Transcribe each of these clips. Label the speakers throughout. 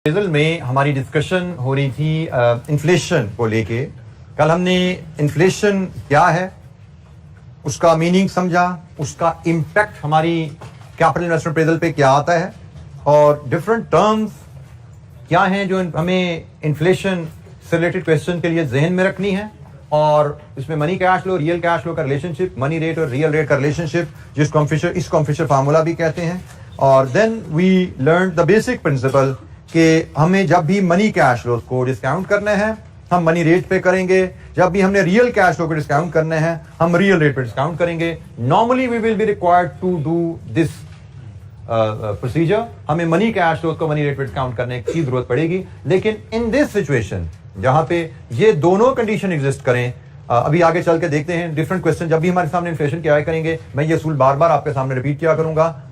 Speaker 1: Appraisal में हमारी discussion हो रही थी इन्फ्लेशन को लेके। कल हमने इन्फ्लेशन क्या है उसका मीनिंग समझा, उसका इम्पैक्ट हमारी कैपिटल इन्वेस्टमेंट अप्रेजल पे क्या आता है और डिफरेंट टर्म्स क्या हैं जो हमें इन्फ्लेशन से रिलेटेड क्वेश्चन के लिए जहन में रखनी है, और इसमें money cash flow, real cash flow का रिलेशनशिप, मनी रेट और रियल रेट का रिलेशनशिप, जिसको हम फिशर फार्मूला भी कहते हैं। और then we learn the basic principle कि हमें जब भी मनी कैश फ्लो को डिस्काउंट करना है हम मनी रेट पे करेंगे, जब भी हमने रियल कैश फ्लो को डिस्काउंट करना है हम रियल रेट पे डिस्काउंट करेंगे। Normally we will be required to do this procedure, हमें मनी कैश फ्लो को मनी रेट पे डिस्काउंट करने की जरूरत पड़ेगी। लेकिन इन दिस सिचुएशन जहां पे ये दोनों कंडीशन एग्जिस्ट करें, अभी आगे चल के देखते हैं डिफरेंट क्वेश्चन जब भी हमारे सामने इन्फ्लेशन की आया करेंगे, मैं ये असूल बार बार आपके सामने रिपीट किया करूंगा,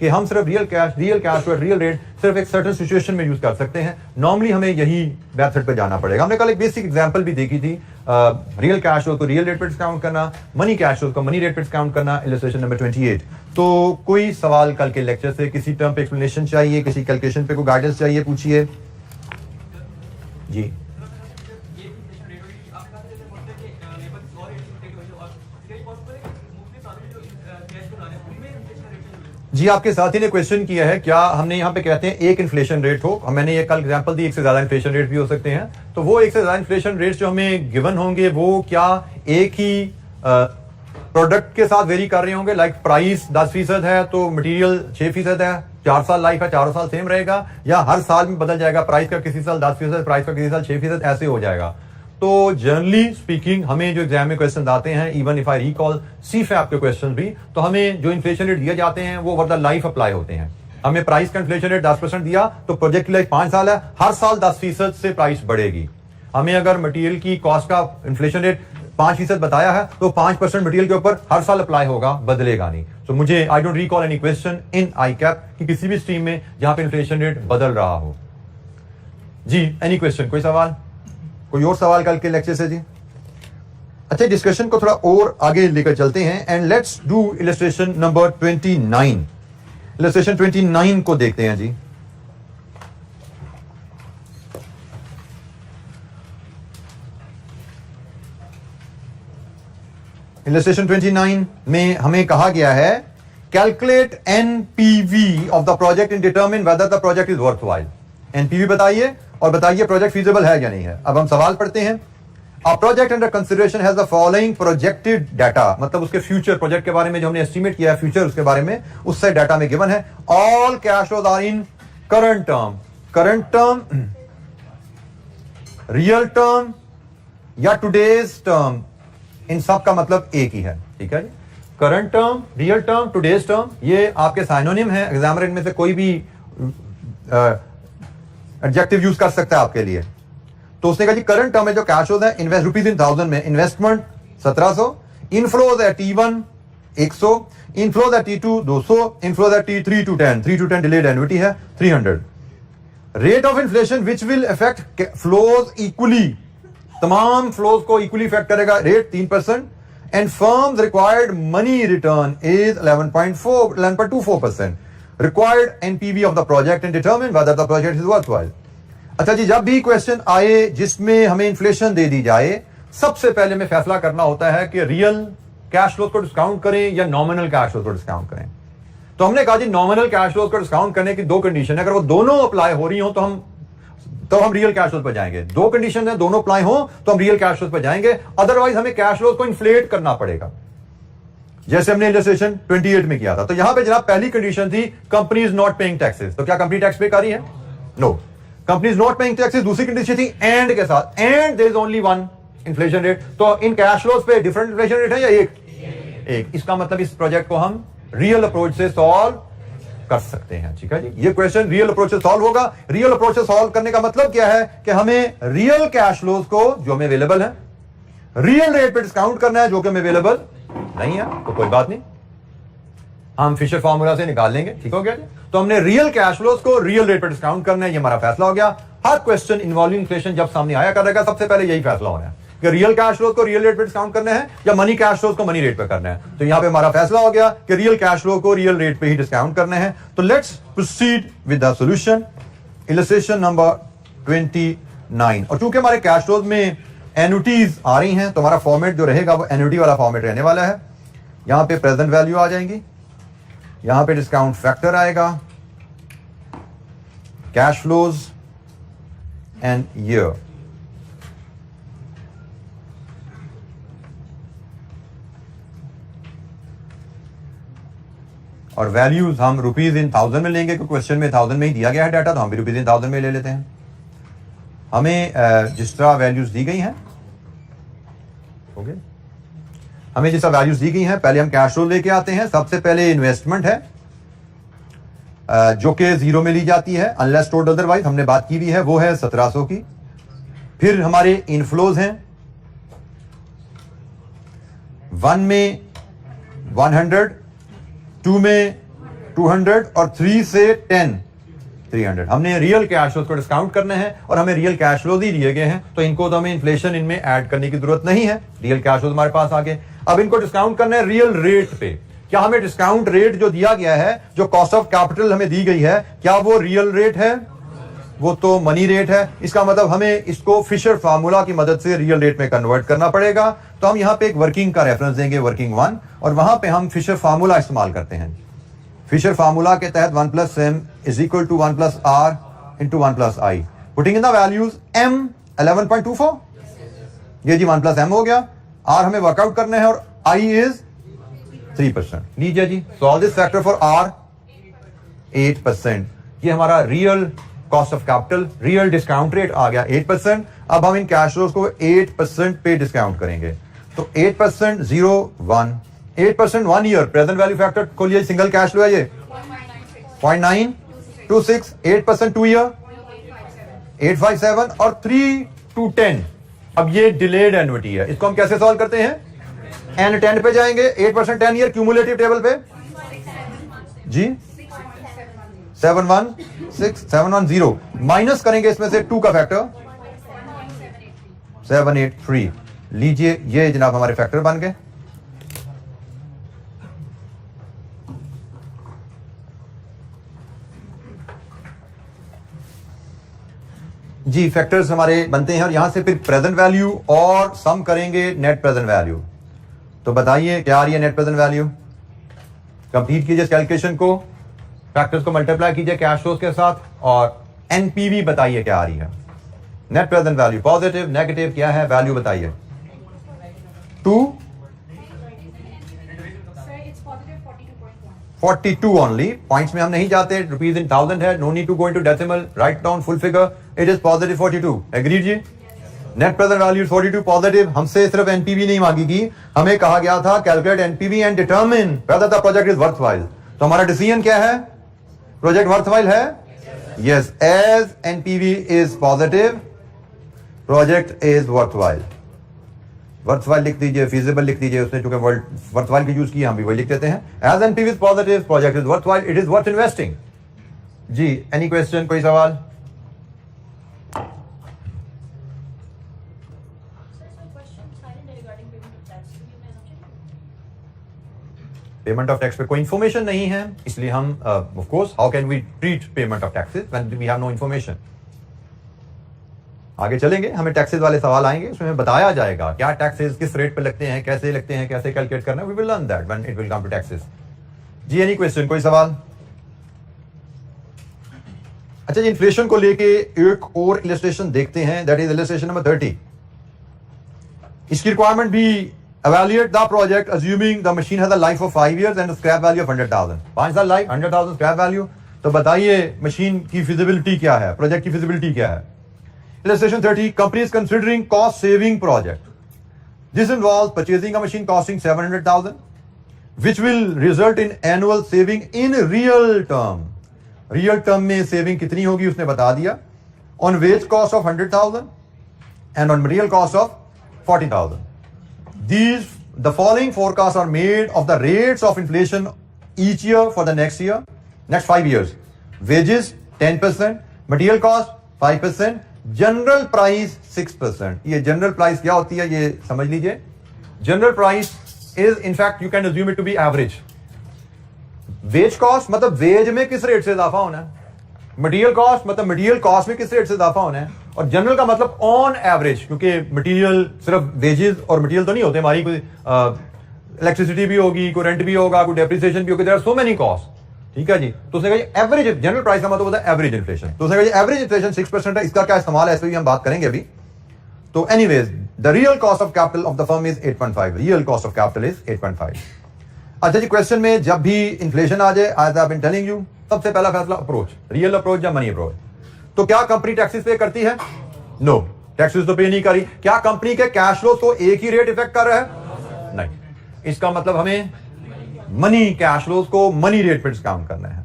Speaker 1: कि हम सिर्फ रियल कैश और रियल रेट सिर्फ एक सर्टेन सिचुएशन में यूज कर सकते हैं। नॉर्मली हमें यही मेथड पे जाना पड़ेगा। हमने कल एक बेसिक एग्जांपल भी देखी थी, रियल कैश फ्लो को रियल रेट पे डिस्काउंट करना, मनी कैश फ्लो को मनी रेट पे डिस्काउंट करना, इलस्ट्रेशन नंबर 28। तो कोई सवाल कल के लेक्चर से, किसी टर्म पे एक्सप्लेनेशन चाहिए, किसी कैलकुलेशन पे कोई गाइडेंस चाहिए, पूछिए जी। जी आपके साथी ने क्वेश्चन किया है, क्या हमने यहाँ पे कहते हैं एक इन्फ्लेशन रेट हो, मैंने ये कल एग्जांपल दी, एक से ज्यादा इन्फ्लेशन रेट भी हो सकते हैं, तो वो एक से ज्यादा इन्फ्लेशन रेट जो हमें गिवन होंगे वो क्या एक ही प्रोडक्ट के साथ वेरी कर रहे होंगे, लाइक प्राइस 10% है तो मटेरियल 6% है, 4 साल लाइफ है, 4 साल सेम रहेगा, या हर साल में बदल जाएगा, प्राइस का किसी साल 10%, प्राइस का किसी साल 6%, ऐसे हो जाएगा। तो जनरली स्पीकिंग हमें जो एग्जाम में क्वेश्चन आते हैं, इवन इफ आई रिकॉल सीफैप के क्वेश्चन भी, तो हमें जो इन्फ्लेशन रेट दिए जाते हैं वो ओवर द लाइफ अप्लाई होते हैं। हमें प्राइस का इन्फ्लेशन रेट 10% दिया तो प्रोजेक्ट की लाइफ 5 साल है, हर साल 10% से प्राइस बढ़ेगी। हमें अगर मटेरियल की कॉस्ट का इन्फ्लेशन रेट 5% बताया है तो 5% मटेरियल के ऊपर हर साल अप्लाई होगा, बदलेगा नहीं। तो मुझे I don't recall any question in I cap कि किसी भी स्ट्रीम में जहां पे इन्फ्लेशन रेट बदल रहा हो। जी एनी क्वेश्चन, कोई सवाल, कोई और सवाल कल के लेक्चर से जी? अच्छा, डिस्कशन को थोड़ा और आगे लेकर चलते हैं and let's do illustration number 29। Illustration 29 को देखते हैं जी। इलस्ट्रेशन 29 में हमें कहा गया है calculate NPV of the project and determine whether the project is worthwhile. NPV बताइए और बताइए प्रोजेक्ट फीजिबल है या नहीं है। अब हम सवाल पढ़ते हैं। A project under consideration has the following projected data, मतलब उसके फ्यूचर प्रोजेक्ट के बारे में जो हमने एस्टिमेट किया है फ्यूचर उसके बारे में, उससे डाटा में गिवन है। All cash flows are in current term, current term, real term या टुडेज टर्म, इन सब का मतलब एक ही है, ठीक है जी। Current term, real term, today's term, ये आपके साइनोनिम है। एग्जामिनर इनमें से कोई भी एडजेक्टिव यूज कर सकता है आपके लिए। तो उसने कहा जी करंट टर्म में जो कैश फ्लोज है, इन्वेस्ट रुपीज इन 1000 में, इन्वेस्टमेंट 1700, इनफ्लोज है T1 100, इनफ्लोज है T2 200, इनफ्लोज है T3 to 10, 3 to 10 delayed annuity है 300। Rate of inflation which will effect flows equally, तमाम फ्लोज को इक्वली इफेक्ट करेगा, rate 3%, and firms required money return is 11.24%। required NPV of the project and determine whether the project is worthwhile। अच्छा जी, जब भी question आए जिसमें हमें inflation दे दी जाए, सबसे पहले हमें फैसला करना होता है कि रियल कैश फ्लो को डिस्काउंट करें या नॉमिनल कैश फ्लो को डिस्काउंट करें। तो हमने कहा जी नॉमिनल कैश फ्लो को डिस्काउंट करने की दो कंडीशन है, अगर वो दोनों अप्लाई हो रही हो तो हम रियल कैश फ्लो पर जाएंगे। दो कंडीशन है, दोनों अप्लाई हो तो हम रियल कैश फ्लो पर जाएंगे, अदरवाइज हमें कैश फ्लो को इन्फ्लेट करना पड़ेगा, जैसे हमने इलस्ट्रेशन 28 में किया था। तो यहां पे जनाब पहली कंडीशन थी company is not paying taxes, तो क्या कंपनी टैक्स पे कर रही है? No, company is not paying taxes. दूसरी कंडीशन थी एंड के साथ, and there is only one inflation rate. तो इन कैश फ्लोज पे डिफरेंट इन्फ्लेशन रेट है या एक? इसका मतलब इस प्रोजेक्ट को हम रियल अप्रोच से सॉल्व कर सकते हैं, ठीक है जी। ये क्वेश्चन रियल अप्रोच से सॉल्व होगा। रियल अप्रोच से सॉल्व करने का मतलब क्या है कि हमें रियल कैश फ्लोज को जो हमें अवेलेबल है रियल रेट पे डिस्काउंट करना है, जो कि हमें अवेलेबल नहीं है तो कोई बात नहीं, हम फिशर फार्मूला से निकाल लेंगे, ठीक हो गया जी। तो हमने रियल कैश फ्लोज को रियल रेट पर डिस्काउंट करना है, ये हमारा फैसला हो गया। हर क्वेश्चन इन्वॉल्विंग इन्फ्लेशन जब सामने आया करेगा, सबसे पहले यही फैसला होना है कि रियल कैश फ्लोज को रियल रेट पे डिस्काउंट करना है या मनी कैश फ्लोज को मनी रेट पे करना है। तो यहां पे हमारा फैसला हो गया कि रियल कैश फ्लो को रियल रेट पे ही डिस्काउंट करना है। तो let's proceed with the solution. Illustration number 29। और चूंकि हमारे कैश फ्लोज में एन्युटीज आ रही हैं तो हमारा फॉर्मेट जो रहेगा वो एन्युटी वाला फॉर्मेट रहने वाला है। यहां पे प्रेजेंट वैल्यू आ जाएंगी, यहां पे डिस्काउंट फैक्टर आएगा, कैश फ्लोज एंड ईयर। और वैल्यूज हम रुपीज इन थाउजेंड में लेंगे, क्योंकि क्वेश्चन में थाउजेंड में ही दिया गया है डाटा, तो हम भी रुपीज इन थाउजेंड में ले लेते हैं। हमें जिस तरह वैल्यूज दी गई हैं, ओके, हमें जिस तरह वैल्यूज दी गई हैं, पहले हम कैश फ्लो लेके आते हैं। सबसे पहले इन्वेस्टमेंट है जो कि जीरो में ली जाती है अनलेस टोल्ड अदरवाइज, हमने बात की भी है, वो है 1700 की। फिर हमारे इनफ्लोज हैं 1 में 100, 2 में 200 और 3 से 10 300। हमने रियल कैश फ्लोज को डिस्काउंट करना है और हमें रियल कैश फ्लोज ही दिए गए हैं, तो इनको तो हमें इन्फ्लेशन इनमें ऐड करने की जरूरत नहीं है। रियल कैश फ्लोज हमारे पास आ गए। अब इनको डिस्काउंट करना है रियल रेट पे। क्या हमें डिस्काउंट रेट जो दिया गया है, जो कॉस्ट ऑफ कैपिटल हमें दी गई है, क्या वो रियल रेट है? वो तो मनी रेट है। इसका मतलब हमें इसको फिशर फार्मूला की मदद से रियल रेट में कन्वर्ट करना पड़ेगा। तो हम यहां पे एक वर्किंग का रेफरेंस देंगे, वर्किंग 1, और वहां पे हम फिशर फार्मूला इस्तेमाल करते हैं। फिशर फार्मूला के तहत 1 + m is equal to 1 + r into 1 + i। Putting in the values m 11.24, ये जी 1 + m हो गया। r हमें वर्कआउट करना है और i इज 3%। लीजिए जी, solve this factor for r 8%। ये हमारा real cost of capital, real discount rate आ गया 8%। अब हम इन कैश फ्लोज को 8% पे डिस्काउंट करेंगे। तो 8% 0 1, 8% 1 ईयर। प्रेजेंट वैल्यू फैक्टर खोलिए, सिंगल कैश फ्लो है ये 0.926। 8% 2 ईयर 857 और 3 to 10। अब ये डिलेड एन्युटी है, इसको हम कैसे सॉल्व करते हैं? एन 10 पे जाएंगे, 8% 10 ईयर क्यूमुलेटिव टेबल पे जी 710 माइनस करेंगे इसमें से 2 का फैक्टर 783। लीजिए, ये जनाब हमारे फैक्टर बन गए। जी फैक्टर्स हमारे बनते हैं और यहां से फिर प्रेजेंट वैल्यू और सम करेंगे नेट प्रेजेंट वैल्यू। तो बताइए क्या आ रही है नेट प्रेजेंट वैल्यू? कंप्लीट कीजिए इस कैलकुलेशन को, फैक्टर्स को मल्टीप्लाई कीजिए कैश फ्लोज के साथ और एनपीवी बताइए क्या आ रही है। Net present value positive negative क्या है, वैल्यू बताइए। 2 42 ओनली, पॉइंट्स में हम नहीं जाते, रुपीज इन थाउजेंड है, no need to go into decimal, right down full figure, it is positive 42। Agreed जी? Net present value 42 positive. हमसे सिर्फ एनपीवी नहीं मांगी गई, हमें कहा गया था calculate NPV and determine whether the project is worthwhile. तो हमारा डिसीजन क्या है? प्रोजेक्ट वर्थवाइल है? Yes, as NPV is positive project is worthwhile. Worthwhile लिख दीजिए, फीजिबल लिख दीजिए, उसने चूंकि वर्ड वर्थवाइल की यूज की, हम भी वही लिख देते हैं। As NPV is positive project is worthwhile, it is worth investing. जी एनी क्वेश्चन, कोई सवाल? पेमेंट ऑफ टैक्स पे कोई इंफॉर्मेशन नहीं है, इसलिए हम of course how can we treat payment of taxes when we have no information. आगे चलेंगे, हमें टैक्सेस वाले सवाल आएंगे, उसमें बताया जाएगा क्या टैक्सेस किस रेट पे लगते हैं, कैसे लगते हैं, कैसे कैलकुलेट करना है। We will learn that when it will come to taxes. जी एनी क्वेश्चन, कोई सवाल? अच्छा जी, इन्फ्लेशन को लेके एक और इलस्ट्रेशन देखते हैं, दैट इज इलस्ट्रेशन नंबर 30। इसकी रिक्वायरमेंट भी evaluate the project assuming the machine has a life of 5 years and a scrap value of 100,000। 5 साल लाइफ, 100,000 स्क्रैप वैल्यू। तो बताइए मशीन की फिजिबिलिटी क्या है, प्रोजेक्ट की फिजिबिलिटी क्या है? Illustration 30, company is considering cost saving project. This involves purchasing a machine costing 700,000 which will result in annual saving in real term। Real term में saving कितनी होगी उसने बता दिया। On wage cost of 100,000 and on material cost of 40,000। The following forecasts are made of the rates of inflation each year for the next 5 years. Wages 10%, material cost 5%, general price 6%। ये general price क्या होती है ये समझ लीजिए। General price is in fact you can assume it to be average. Wage cost मतलब wage में किस रेट से इजाफा होना है, मटेरियल कॉस्ट मतलब मटेरियल कॉस्ट में किस रेट से इजाफा होना है, और जनरल का मतलब ऑन एवरेज, क्योंकि मटेरियल सिर्फ वेजेस और मटेरियल तो नहीं होते, हमारी कोई इलेक्ट्रिसिटी भी होगी, कोई रेंट भी होगा, कोई डेप्रिसिएशन भी होगी, there are so many cost. ठीक है जी। तो उसने कहा एवरेज जनरल प्राइस का मतलब होता है एवरेज इन्फ्लेशन। तो उसने कहा एवरेज इन्फ्लेशन 6% है। इसका क्या इस्तेमाल है इस पर भी हम बात करेंगे अभी। तो anyways the real cost of capital of the firm is 8.5। Real cost of capital is 8.5। अच्छा जी, क्वेश्चन में जब भी इन्फ्लेशन आ जाए, as I have been telling you, सबसे पहला फैसला अप्रोच, रियल अप्रोच या मनी अप्रोच। तो क्या कंपनी टैक्सेस पे करती है? नो, टैक्सेस तो पे नहीं करी। क्या कंपनी के कैश फ्लो को एक ही रेट इफेक्ट कर रहा है? नहीं। इसका मतलब हमें मनी कैश फ्लोज को मनी रेट पर डिस्काउंट करना है।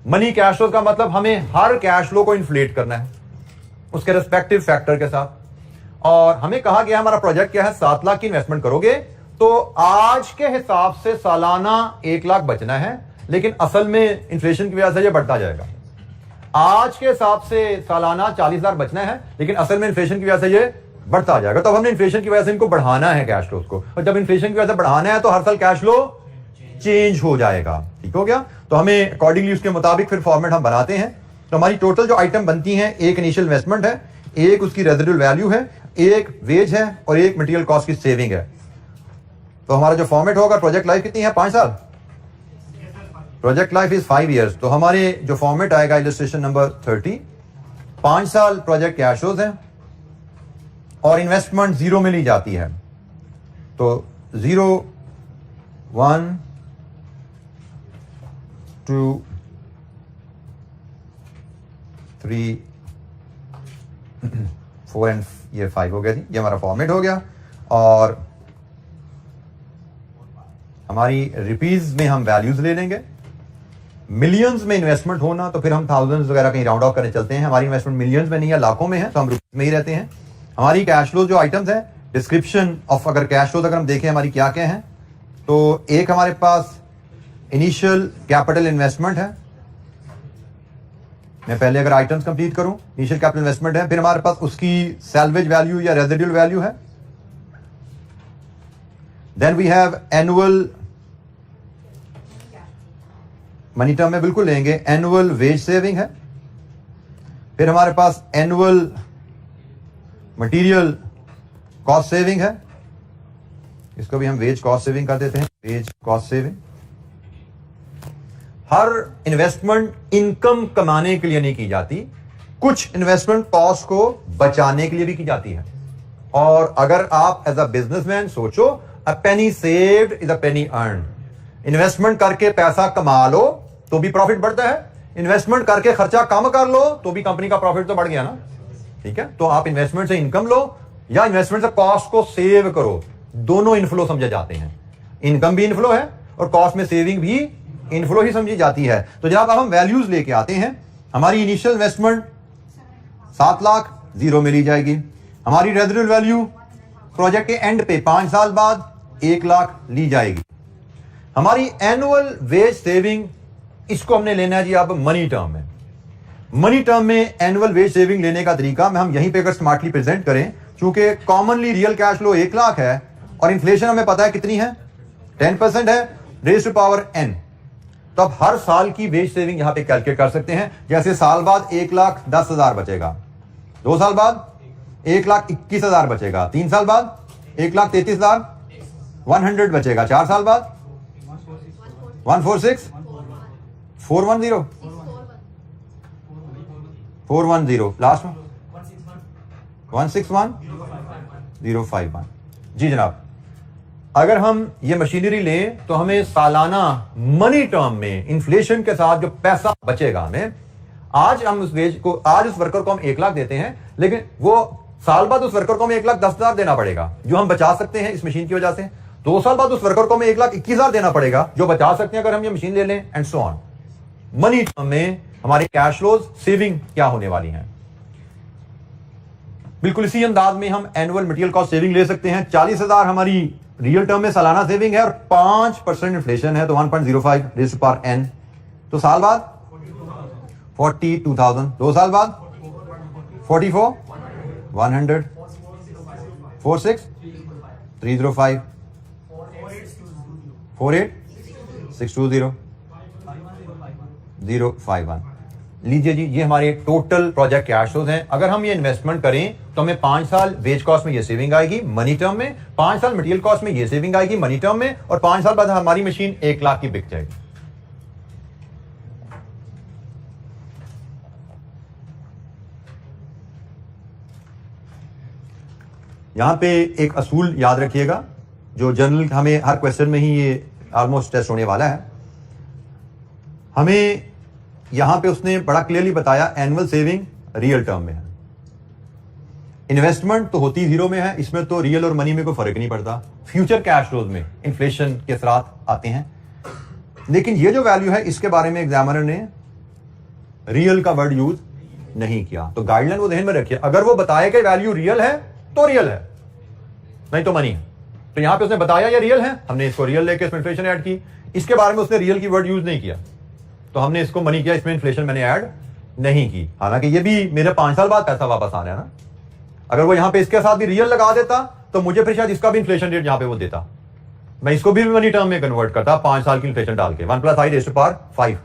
Speaker 1: मनी कैश फ्लो का मतलब हमें हर कैश फ्लो को इन्फ्लेट करना है उसके रेस्पेक्टिव फैक्टर के साथ। और हमें कहा गया हमारा प्रोजेक्ट क्या है, 7 लाख की इन्वेस्टमेंट करोगे तो आज के हिसाब से सालाना 1 लाख बचना है, लेकिन असल में इन्फ्लेशन की वजह से यह बढ़ता जाएगा। आज के हिसाब से सालाना 40,000 बचना है, लेकिन असल में इन्फ्लेशन की वजह से यह बढ़ता जाएगा। तो हमने इन्फ्लेशन की वजह से इनको बढ़ाना है कैश फ्लो को, और जब इन्फ्लेशन की वजह से बढ़ाना है तो हर साल कैश फ्लो चेंज हो जाएगा। ठीक हो गया। तो हमें अकॉर्डिंगली उसके मुताबिक फिर फॉर्मेट हम बनाते हैं। तो हमारी टोटल जो आइटम बनती हैं, एक इनिशियल इन्वेस्टमेंट है, एक उसकी रेजिडुअल वैल्यू है, एक वेज है और एक मटेरियल कॉस्ट की सेविंग है। तो हमारा जो फॉर्मेट होगा, प्रोजेक्ट लाइफ कितनी है? 5 साल। Project life is 5 years. तो हमारे जो फॉर्मेट आएगा इलस्ट्रेशन नंबर 30, 5 साल प्रोजेक्ट कैश फ्लोज है और इन्वेस्टमेंट 0 में ली जाती है। तो 0 1 2 3 4 एंड ये 5 हो गया जी। ये हमारा फॉर्मेट हो गया। और हमारी रुपीज में हम वैल्यूज ले लेंगे। मिलियंस में इन्वेस्टमेंट होना तो फिर हम थाउजेंड्स वगैरह कहीं राउंड ऑफ करने चलते हैं। हमारी इन्वेस्टमेंट मिलियंस में नहीं है, लाखों में है, तो हम रुपीज में ही रहते हैं। हमारी कैश फ्लो जो आइटम्स है, डिस्क्रिप्शन ऑफ अगर कैश फ्लो अगर हम देखें हमारी क्या क्या है, तो एक हमारे पास इनिशियल कैपिटल इन्वेस्टमेंट है। मैं पहले अगर आइटम्स कंप्लीट करूं, इनिशियल कैपिटल इन्वेस्टमेंट है, फिर हमारे पास उसकी सैल्वेज वैल्यू या रेजिडुअल वैल्यू है। Then we have annual, money term में बिल्कुल लेंगे, एनुअल वेज सेविंग है। फिर हमारे पास एनुअल मटेरियल कॉस्ट सेविंग है, इसको भी हम वेज कॉस्ट सेविंग कर देते हैं, वेज कॉस्ट सेविंग। हर इन्वेस्टमेंट इनकम कमाने के लिए नहीं की जाती, कुछ इन्वेस्टमेंट कॉस्ट को बचाने के लिए भी की जाती है। और अगर आप एज अ बिजनेसमैन सोचो, a penny saved is a penny earn. Investment करके पैसा कमा लो तो भी प्रॉफिट बढ़ता है, इन्वेस्टमेंट करके खर्चा कम कर लो तो भी कंपनी का प्रॉफिट तो बढ़ गया ना। ठीक है। तो आप इन्वेस्टमेंट से इनकम लो या इन्वेस्टमेंट से कॉस्ट को सेव करो, दोनों इनफ्लो समझे जाते हैं। इनकम भी इनफ्लो है और कॉस्ट में सेविंग भी इनफ्लो ही समझी जाती है। तो जब अब हम वैल्यूज लेके आते हैं, हमारी इनिशियल इन्वेस्टमेंट 7 लाख 0 में ली जाएगी। हमारी रेजिडुअल वैल्यू प्रोजेक्ट के एंड पे 5 साल बाद 1 लाख ली जाएगी। हमारी एनुअल वेज सेविंग, इसको हमने लेना है जी अब मनी टर्म में। मनी टर्म में एनुअल वेज सेविंग लेने का तरीका में हम यहीं पे अगर स्मार्टली प्रेजेंट करें, चूंकि commonly real cash flow 1 lakh है और इन्फ्लेशन हमें पता है कितनी है, 10% है, रेज़ टू पावर n। तो अब हर साल की वेज सेविंग यहां पे कैलकुलेट कर सकते हैं। जैसे साल बाद 1,10,000 बचेगा, 2 साल बाद 1,21,000 बचेगा, 3 साल बाद 1,33,100 बचेगा, 4 साल बाद 146 410 410 लास्ट में 161,051। जी जनाब, अगर हम ये मशीनरी लें तो हमें सालाना मनी टर्म में इन्फ्लेशन के साथ जो पैसा बचेगा हमें, आज हम उस वेज को, आज उस वर्कर को हम 1 लाख देते हैं, लेकिन वो साल बाद उस वर्कर को हमें 1,10,000 देना पड़ेगा जो हम बचा सकते हैं इस मशीन की वजह से। 2 साल बाद उस वर्कर को हमें 1,21,000 देना पड़ेगा जो बचा सकते हैं अगर हम ये मशीन ले लें, and so on. Money term में हमारे कैश फ्लोज सेविंग क्या होने वाली हैं, बिल्कुल इसी अंदाज में हम एनुअल मटेरियल कॉस्ट सेविंग ले सकते हैं। 40,000 हमारी रियल टर्म में सालाना सेविंग है और 5% इन्फ्लेशन है तो 1.05 रेज़ टू पावर n। तो साल बाद 42,000, 2 साल बाद 44 100 46 305 48 620 051। लीजिए जी, ये हमारे टोटल प्रोजेक्ट कैश फ्लोज हैं। अगर हम ये इन्वेस्टमेंट करें तो हमें 5 साल वेज कॉस्ट में ये सेविंग आएगी मनी टर्म में, 5 साल मटेरियल कॉस्ट में ये सेविंग आएगी मनी टर्म में, और 5 साल बाद हमारी मशीन 1 लाख की बिक जाएगी। यहां पे एक असूल याद रखिएगा, जो जनरल हमें हर क्वेश्चन में ही ये ऑलमोस्ट टेस्ट होने वाला है। हमें यहां पे उसने बड़ा क्लियरली बताया एनुअल सेविंग रियल टर्म में है, इन्वेस्टमेंट तो होती जीरो में है, इसमें तो रियल और मनी में कोई फर्क नहीं पड़ता। फ्यूचर कैश फ्लोज में इन्फ्लेशन के असरात आते हैं, लेकिन ये जो वैल्यू है इसके बारे में एग्जामिनर ने रियल का वर्ड यूज नहीं किया। तो गाइडलाइन वो ध्यान में रखिए, अगर वो बताए कि वैल्यू रियल है तो रियल है, नहीं तो मनी है। तो यहां पे उसने बताया ये रियल है, हमने इसको रियल लेके इसमें इन्फ्लेशन ऐड की। इसके बारे में उसने रियल की वर्ड यूज नहीं किया, तो हमने इसको मनी किया, इसमें इन्फ्लेशन मैंने ऐड नहीं की। हालांकि ये भी मेरे 5 साल बाद पैसा वापस आ रहा है ना। अगर वो यहां पे इसके साथ भी रियल लगा देता तो मुझे फिर शायद इसका भी इन्फ्लेशन रेट यहां पे वो देता, मैं इसको भी मनी टर्म में कन्वर्ट करता 5 साल की इन्फ्लेशन डाल के 1 + i raised to power 5।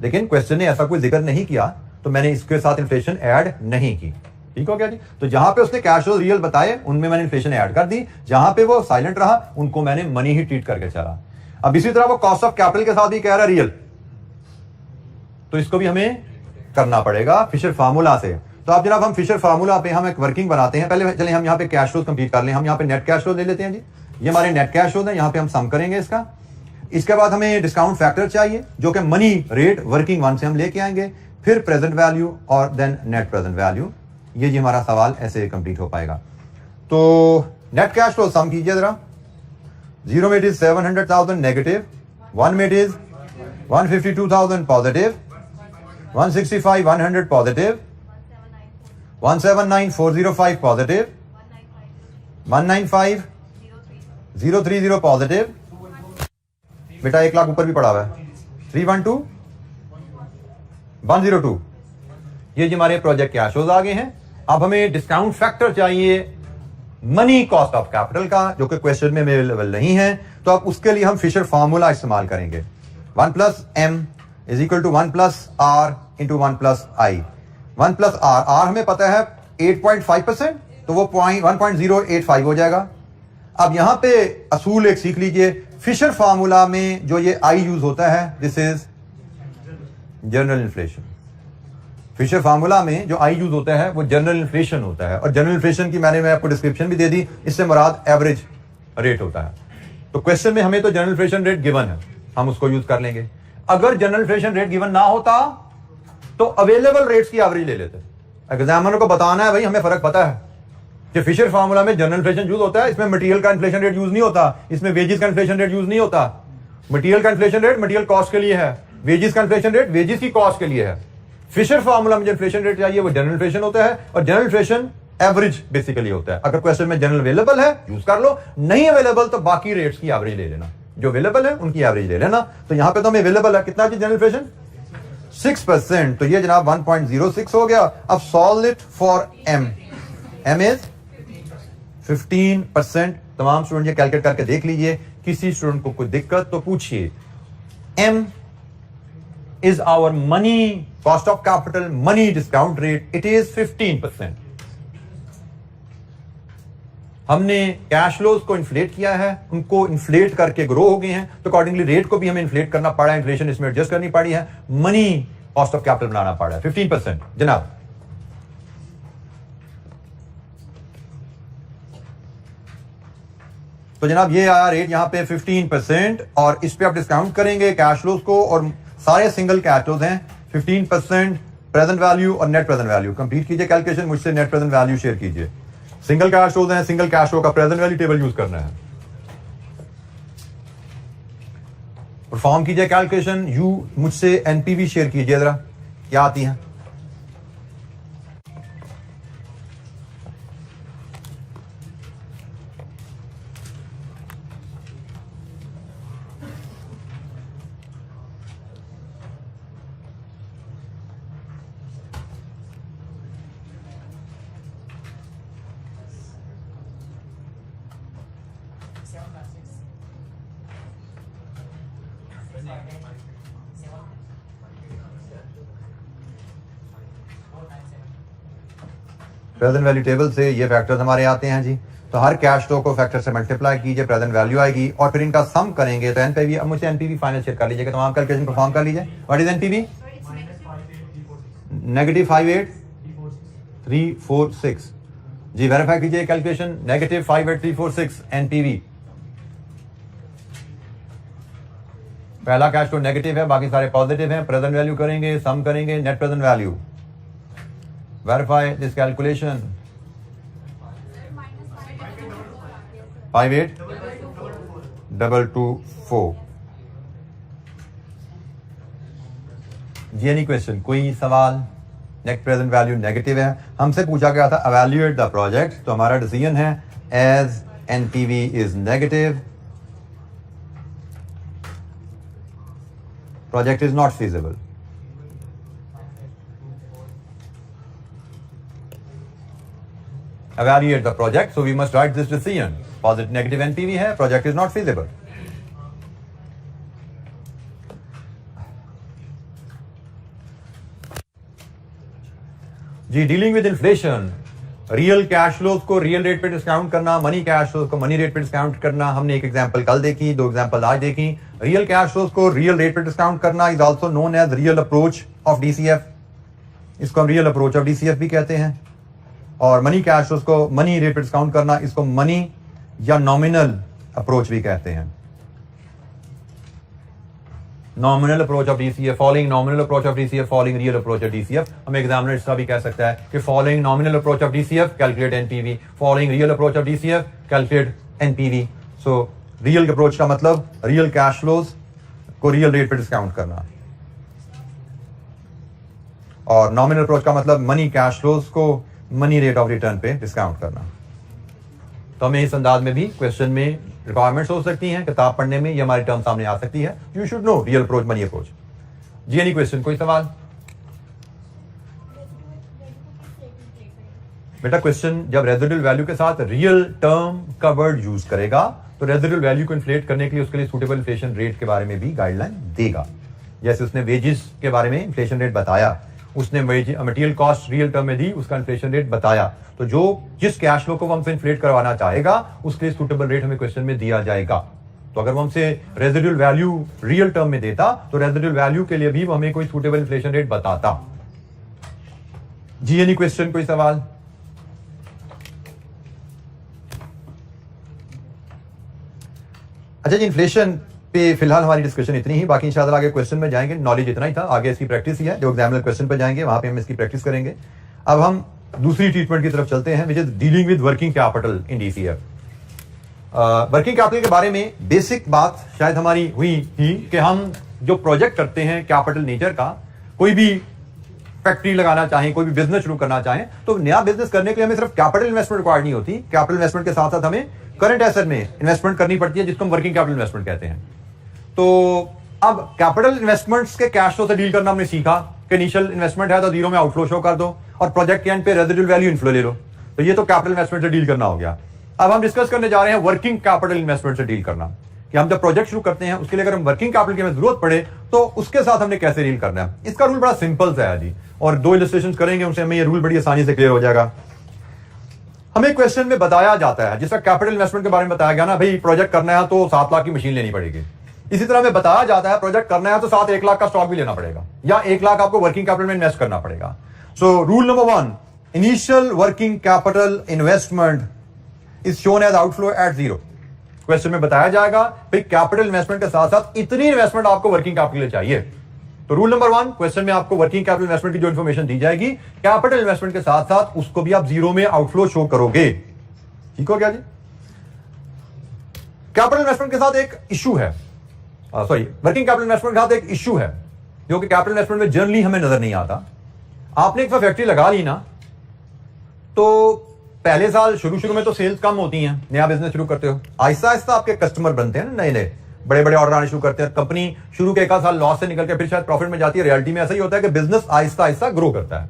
Speaker 1: लेकिन क्वेश्चन ने ऐसा कोई जिक्र नहीं किया, तो मैंने इसके साथ इन्फ्लेशन ऐड नहीं की। ठीक हो गया जी। तो जहां पे उसने कैश फ्लो रियल बताए उनमें मैंने इन्फ्लेशन ऐड कर दी, जहां पे वो साइलेंट रहा उनको मैंने मनी ही ट्रीट करके चला। अब इसी तरह वो कॉस्ट ऑफ कैपिटल के साथ भी कह रहा रियल, तो इसको भी हमें करना पड़ेगा फिशर फार्मूला से। तो अब जनाब हम फिशर फार्मूला पे हम एक वर्किंग बनाते हैं। पहले चले हम यहाँ पे कैश फ्लो कंप्लीट कर लें। हम यहाँ पे नेट कैश फ्लो ले लेते हैं जी, ये हमारे नेट कैश फ्लो है, यहाँ पे हम सम करेंगे इसका। इसके बाद हमें डिस्काउंट फैक्टर चाहिए जो कि मनी रेट वर्किंग वन से हम लेके आएंगे, फिर प्रेजेंट वैल्यू और देन नेट प्रेजेंट वैल्यू। ये जी हमारा सवाल ऐसे कंप्लीट हो पाएगा। तो नेट कैश फ्लो सम कीजिए जरा। 0 में इट इज 700,000 नेगेटिव, 1 में it is 152,000 positive, 165 100 positive, 179 405 positive, 195 030 positive. बेटा 1 लाख ऊपर भी पड़ा हुआ है, 312 102। ये जी हमारे प्रोजेक्ट कैश फ्लोज आ गए हैं। अब हमें डिस्काउंट फैक्टर चाहिए मनी कॉस्ट ऑफ कैपिटल का, जो कि क्वेश्चन में अवेलेबल नहीं है। तो अब उसके लिए हम फिशर फार्मूला इस्तेमाल करेंगे। 1 + m is equal to 1 + r into 1 + i। 1 + r हमें पता है 8.5%, तो वो 1.085 हो जाएगा। अब यहां पे असूल एक सीख लीजिए, फिशर फार्मूला में जो ये i यूज होता है this is general inflation. Fisher formula में जो आई यूज होता है वो जनरल इन्फ्लेशन होता है, और जनरल इन्फ्लेशन की मैं आपको डिस्क्रिप्शन भी दे दी, इससे मुराद एवरेज रेट होता है। तो क्वेश्चन में हमें तो जनरल इन्फ्लेशन रेट गिवन है, हम उसको यूज कर लेंगे। अगर जनरल इन्फ्लेशन रेट गिवन ना होता तो अवेलेबल रेट्स की एवरेज ले लेते। एग्जामिनर को बताना है भाई हमें फर्क पता है कि फिशर फार्मूला में जनरल इन्फ्लेशन यूज होता है, इसमें मटेरियल का इन्फ्लेशन रेट यूज नहीं होता, इसमें वेजेस का इन्फ्लेशन रेट यूज नहीं होता। मटेरियल का इन्फ्लेशन रेट मटेरियल कॉस्ट के लिए है, वेजेस का इन्फ्लेशन रेट वेजेस की कॉस्ट के लिए है। फिशर फार्मूला में जो इन्फ्लेशन रेट चाहिए वो जनरल इन्फ्लेशन होता है, और जनरल इन्फ्लेशन एवरेज बेसिकली होता है। अगर क्वेश्चन में जनरल अवेलेबल है यूज कर लो, नहीं अवेलेबल तो बाकी रेट्स की एवरेज ले लेना, जो अवेलेबल है उनकी एवरेज ले लेना। तो यहां पे तो हमें अवेलेबल है कितना जी जनरल इन्फ्लेशन 6%, तो ये जनाब 1.06 हो गया। अब solve it for m, m is 15%। तमाम स्टूडेंट ये कैलकुलेट करके देख लीजिए, किसी स्टूडेंट को कोई दिक्कत तो पूछिए। m is our money cost of capital, money discount rate, it is 15%। हमने कैश फ्लोज को इन्फ्लेट किया है, उनको इन्फ्लेट करके ग्रो हो गए हैं, तो अकॉर्डिंगली रेट को भी हमें इन्फ्लेट करना पड़ा है, इन्फ्लेशन इसमें एडजस्ट करनी पड़ी है, मनी कॉस्ट ऑफ कैपिटल बनाना पड़ा है 15%। जनाब तो जनाब ये आया रेट यहां पे 15%, और इस पे आप डिस्काउंट करेंगे कैश फ्लोज को, और सारे सिंगल कैश फ्लोज हैं 15%, प्रेजेंट वैल्यू और नेट प्रेजेंट वैल्यू। कंप्लीट कीजिए कैलकुलेशन, मुझसे नेट प्रेजेंट वैल्यू शेयर कीजिए। सिंगल कैश फ्लोज हैं, सिंगल कैश फ्लो का प्रेजेंट वैल्यू टेबल यूज करना है। परफॉर्म कीजिए कैलकुलेशन, यू मुझसे एनपीवी शेयर कीजिए जरा, क्या आती है। प्रेजेंट वैल्यू टेबल से ये फैक्टर्स हमारे आते हैं जी। तो हर कैश फ्लो को फैक्टर से मल्टीप्लाई कीजिए, प्रेजेंट वैल्यू आएगी और फिर इनका सम करेंगे तो एनपीवी। अब मुझे एनपीवी फाइनल शेयर कर लीजिएगा, तमाम कैलकुलेशन परफॉर्म कर लीजिए। What is NPV? नेगेटिव 58,346 जी। वेरीफाई कीजिए कैलकुलेशन, नेगेटिव 58,346 एनपीवी। पहला कैश फ्लो नेगेटिव है, बाकी सारे पॉजिटिव हैं। प्रेजेंट वैल्यू करेंगे, सम करेंगे, net present value. Verify this calculation. 58,224 जी। एनी क्वेश्चन, कोई सवाल? नेट प्रेजेंट वैल्यू नेगेटिव है, हमसे पूछा गया था एवेल्युएट द प्रोजेक्ट, तो हमारा डिसीजन है as NPV is negative, project is not feasible. Evaluate the project, so we must write this decision. Positive negative NPV है, project is not feasible. जी, dealing with inflation, real cash flows को real rate पे discount करना, money cash flows को money rate पे discount करना। हमने एक एग्जांपल कल देखी, दो एग्जांपल आज देखी। रियल कैश फ्लोज को रियल रेट पे डिस्काउंट करना is also known as real approach of DCF. इसको हम रियल अप्रोच ऑफ डीसीएफ भी कहते हैं। और मनी कैश फ्लोज को मनी रेट पे डिस्काउंट करना, इसको मनी या नॉमिनल अप्रोच भी कहते हैं। Nominal approach of DCF, following nominal approach of DCF, following real approach of DCF. हमें एग्जामिनर इसका भी कह सकता है कि following nominal approach of DCF calculate NPV, following real approach of DCF calculate NPV. So real approach का मतलब real cash flows को रियल रेट पे डिस्काउंट करना, और नॉमिनल अप्रोच का मतलब मनी कैश फ्लोज को मनी रेट ऑफ रिटर्न पे डिस्काउंट करना। तो हमें इस अंदाज में भी क्वेश्चन में रिक्वायरमेंट्स हो सकती हैं, किताब पढ़ने में ये हमारी टर्म सामने आ सकती है। You should know real approach, money approach. जी, एनी क्वेश्चन, कोई सवाल? बेटा क्वेश्चन जब रेजिडुअल वैल्यू के साथ रियल टर्म का वर्ड यूज करेगा तो रेजिडुअल वैल्यू को इन्फ्लेट करने के लिए उसके लिए सूटेबल इन्फ्लेशन रेट के बारे में भी गाइडलाइन देगा। जैसे उसने वेजेस के बारे में इन्फ्लेशन रेट बताया, उसने मटेरियल कॉस्ट रियल टर्म में दी, उसका इन्फ्लेशन रेट बताया। तो जो जिस कैश फ्लो को हमसे इन्फ्लेट करवाना चाहेगा उसके लिए सूटेबल रेट हमें क्वेश्चन में दिया जाएगा। तो अगर वो हमसे रेजिडुअल वैल्यू रियल टर्म में देता तो रेजिडुअल वैल्यू के लिए भी वो हमें कोई सूटेबल इन्फ्लेशन रेट बताता। जी, एनी क्वेश्चन, कोई सवाल? अच्छा जी, इन्फ्लेशन पे फिलहाल हमारी डिस्कशन इतनी ही, बाकी इंशाल्लाह आगे क्वेश्चन में जाएंगे। नॉलेज इतना ही था, आगे इसकी प्रैक्टिस ही है। जो एग्जामिनर क्वेश्चन पे जाएंगे वहां पे हम इसकी प्रैक्टिस करेंगे। अब हम दूसरी ट्रीटमेंट की तरफ चलते हैं, which is dealing with working capital in DCF. Working capital के बारे में बेसिक बात शायद हमारी हुई थी कि हम जो प्रोजेक्ट करते हैं कैपिटल नेचर का, कोई भी फैक्ट्री लगाना चाहें, कोई भी बिजनेस शुरू करना चाहें, तो नया बिजनेस करने के लिए हमें सिर्फ कैपिटल इन्वेस्टमेंट रिक्वायर्ड नहीं होती। कैपिटल इन्वेस्टमेंट के साथ साथ हमें करंट एसेट में इन्वेस्टमेंट करनी पड़ती है, जिसको हम वर्किंग कैपिटल इन्वेस्टमेंट कहते हैं। तो अब कैपिटल इन्वेस्टमेंट्स के कैश फ्लो से डील करना हमने सीखा कि इनिशियल इन्वेस्टमेंट है तो जीरो में आउटफ्लो शो कर दो और प्रोजेक्ट के एंड पे रेजिडुअल वैल्यू इनफ्लो ले लो। तो ये तो कैपिटल इन्वेस्टमेंट से डील करना हो गया। अब हम डिस्कस करने जा रहे हैं वर्किंग कैपिटल इन्वेस्टमेंट से डील करना, कि हम जब प्रोजेक्ट शुरू करते हैं उसके लिए अगर हम वर्किंग कैपिटल की हमें जरूरत पड़े तो उसके साथ हमने कैसे डील करना है। इसका रूल बड़ा सिंपल सा है जी, और दो इलस्ट्रेशन करेंगे उनसे हमें ये रूल बड़ी आसानी से क्लियर हो जाएगा। हमें क्वेश्चन में बताया जाता है, जिसका कैपिटल इन्वेस्टमेंट के बारे में बताया गया ना, भाई प्रोजेक्ट करना है तो 7 लाख की मशीन लेनी पड़ेगी। इसी तरह हमें बताया जाता है प्रोजेक्ट करना है तो साथ 1 लाख का स्टॉक भी लेना पड़ेगा, या 1 लाख आपको वर्किंग कैपिटल में इन्वेस्ट करना पड़ेगा। So rule number 1, initial working capital investment is shown as outflow at 0। Question में बताया जाएगा भाई कैपिटल इन्वेस्टमेंट के साथ साथ इतनी इन्वेस्टमेंट आपको वर्किंग कैपिटल के लिए चाहिए। तो रूल नंबर 1, क्वेश्चन में आपको वर्किंग कैपिटल इन्वेस्टमेंट की जो इंफॉर्मेशन दी जाएगी, कैपिटल इन्वेस्टमेंट के साथ साथ उसको भी आप 0 में आउटफ्लो शो करोगे। ठीक हो गया जी? कैपिटल इन्वेस्टमेंट के साथ एक इशू है, वर्किंग कैपिटल इन्वेस्टमेंट के साथ एक इशू है जो कि कैपिटल इन्वेस्टमेंट में जनरली हमें नजर नहीं आता। आपने एक फैक्ट्री लगा ली ना, तो पहले साल शुरू में तो सेल्स कम होती हैं, नया बिजनेस शुरू करते हो, आहिस्ता आहिस्ता आपके कस्टमर बनते हैं ना, नए नए बड़े बड़े ऑर्डर आने शुरू करते हैं। कंपनी शुरू के 1 साल लॉस से निकल के फिर शायद प्रॉफिट में जाती है। रियलिटी में ऐसा ही होता है कि बिजनेस आहिस्ता आहिस्ता ग्रो करता है।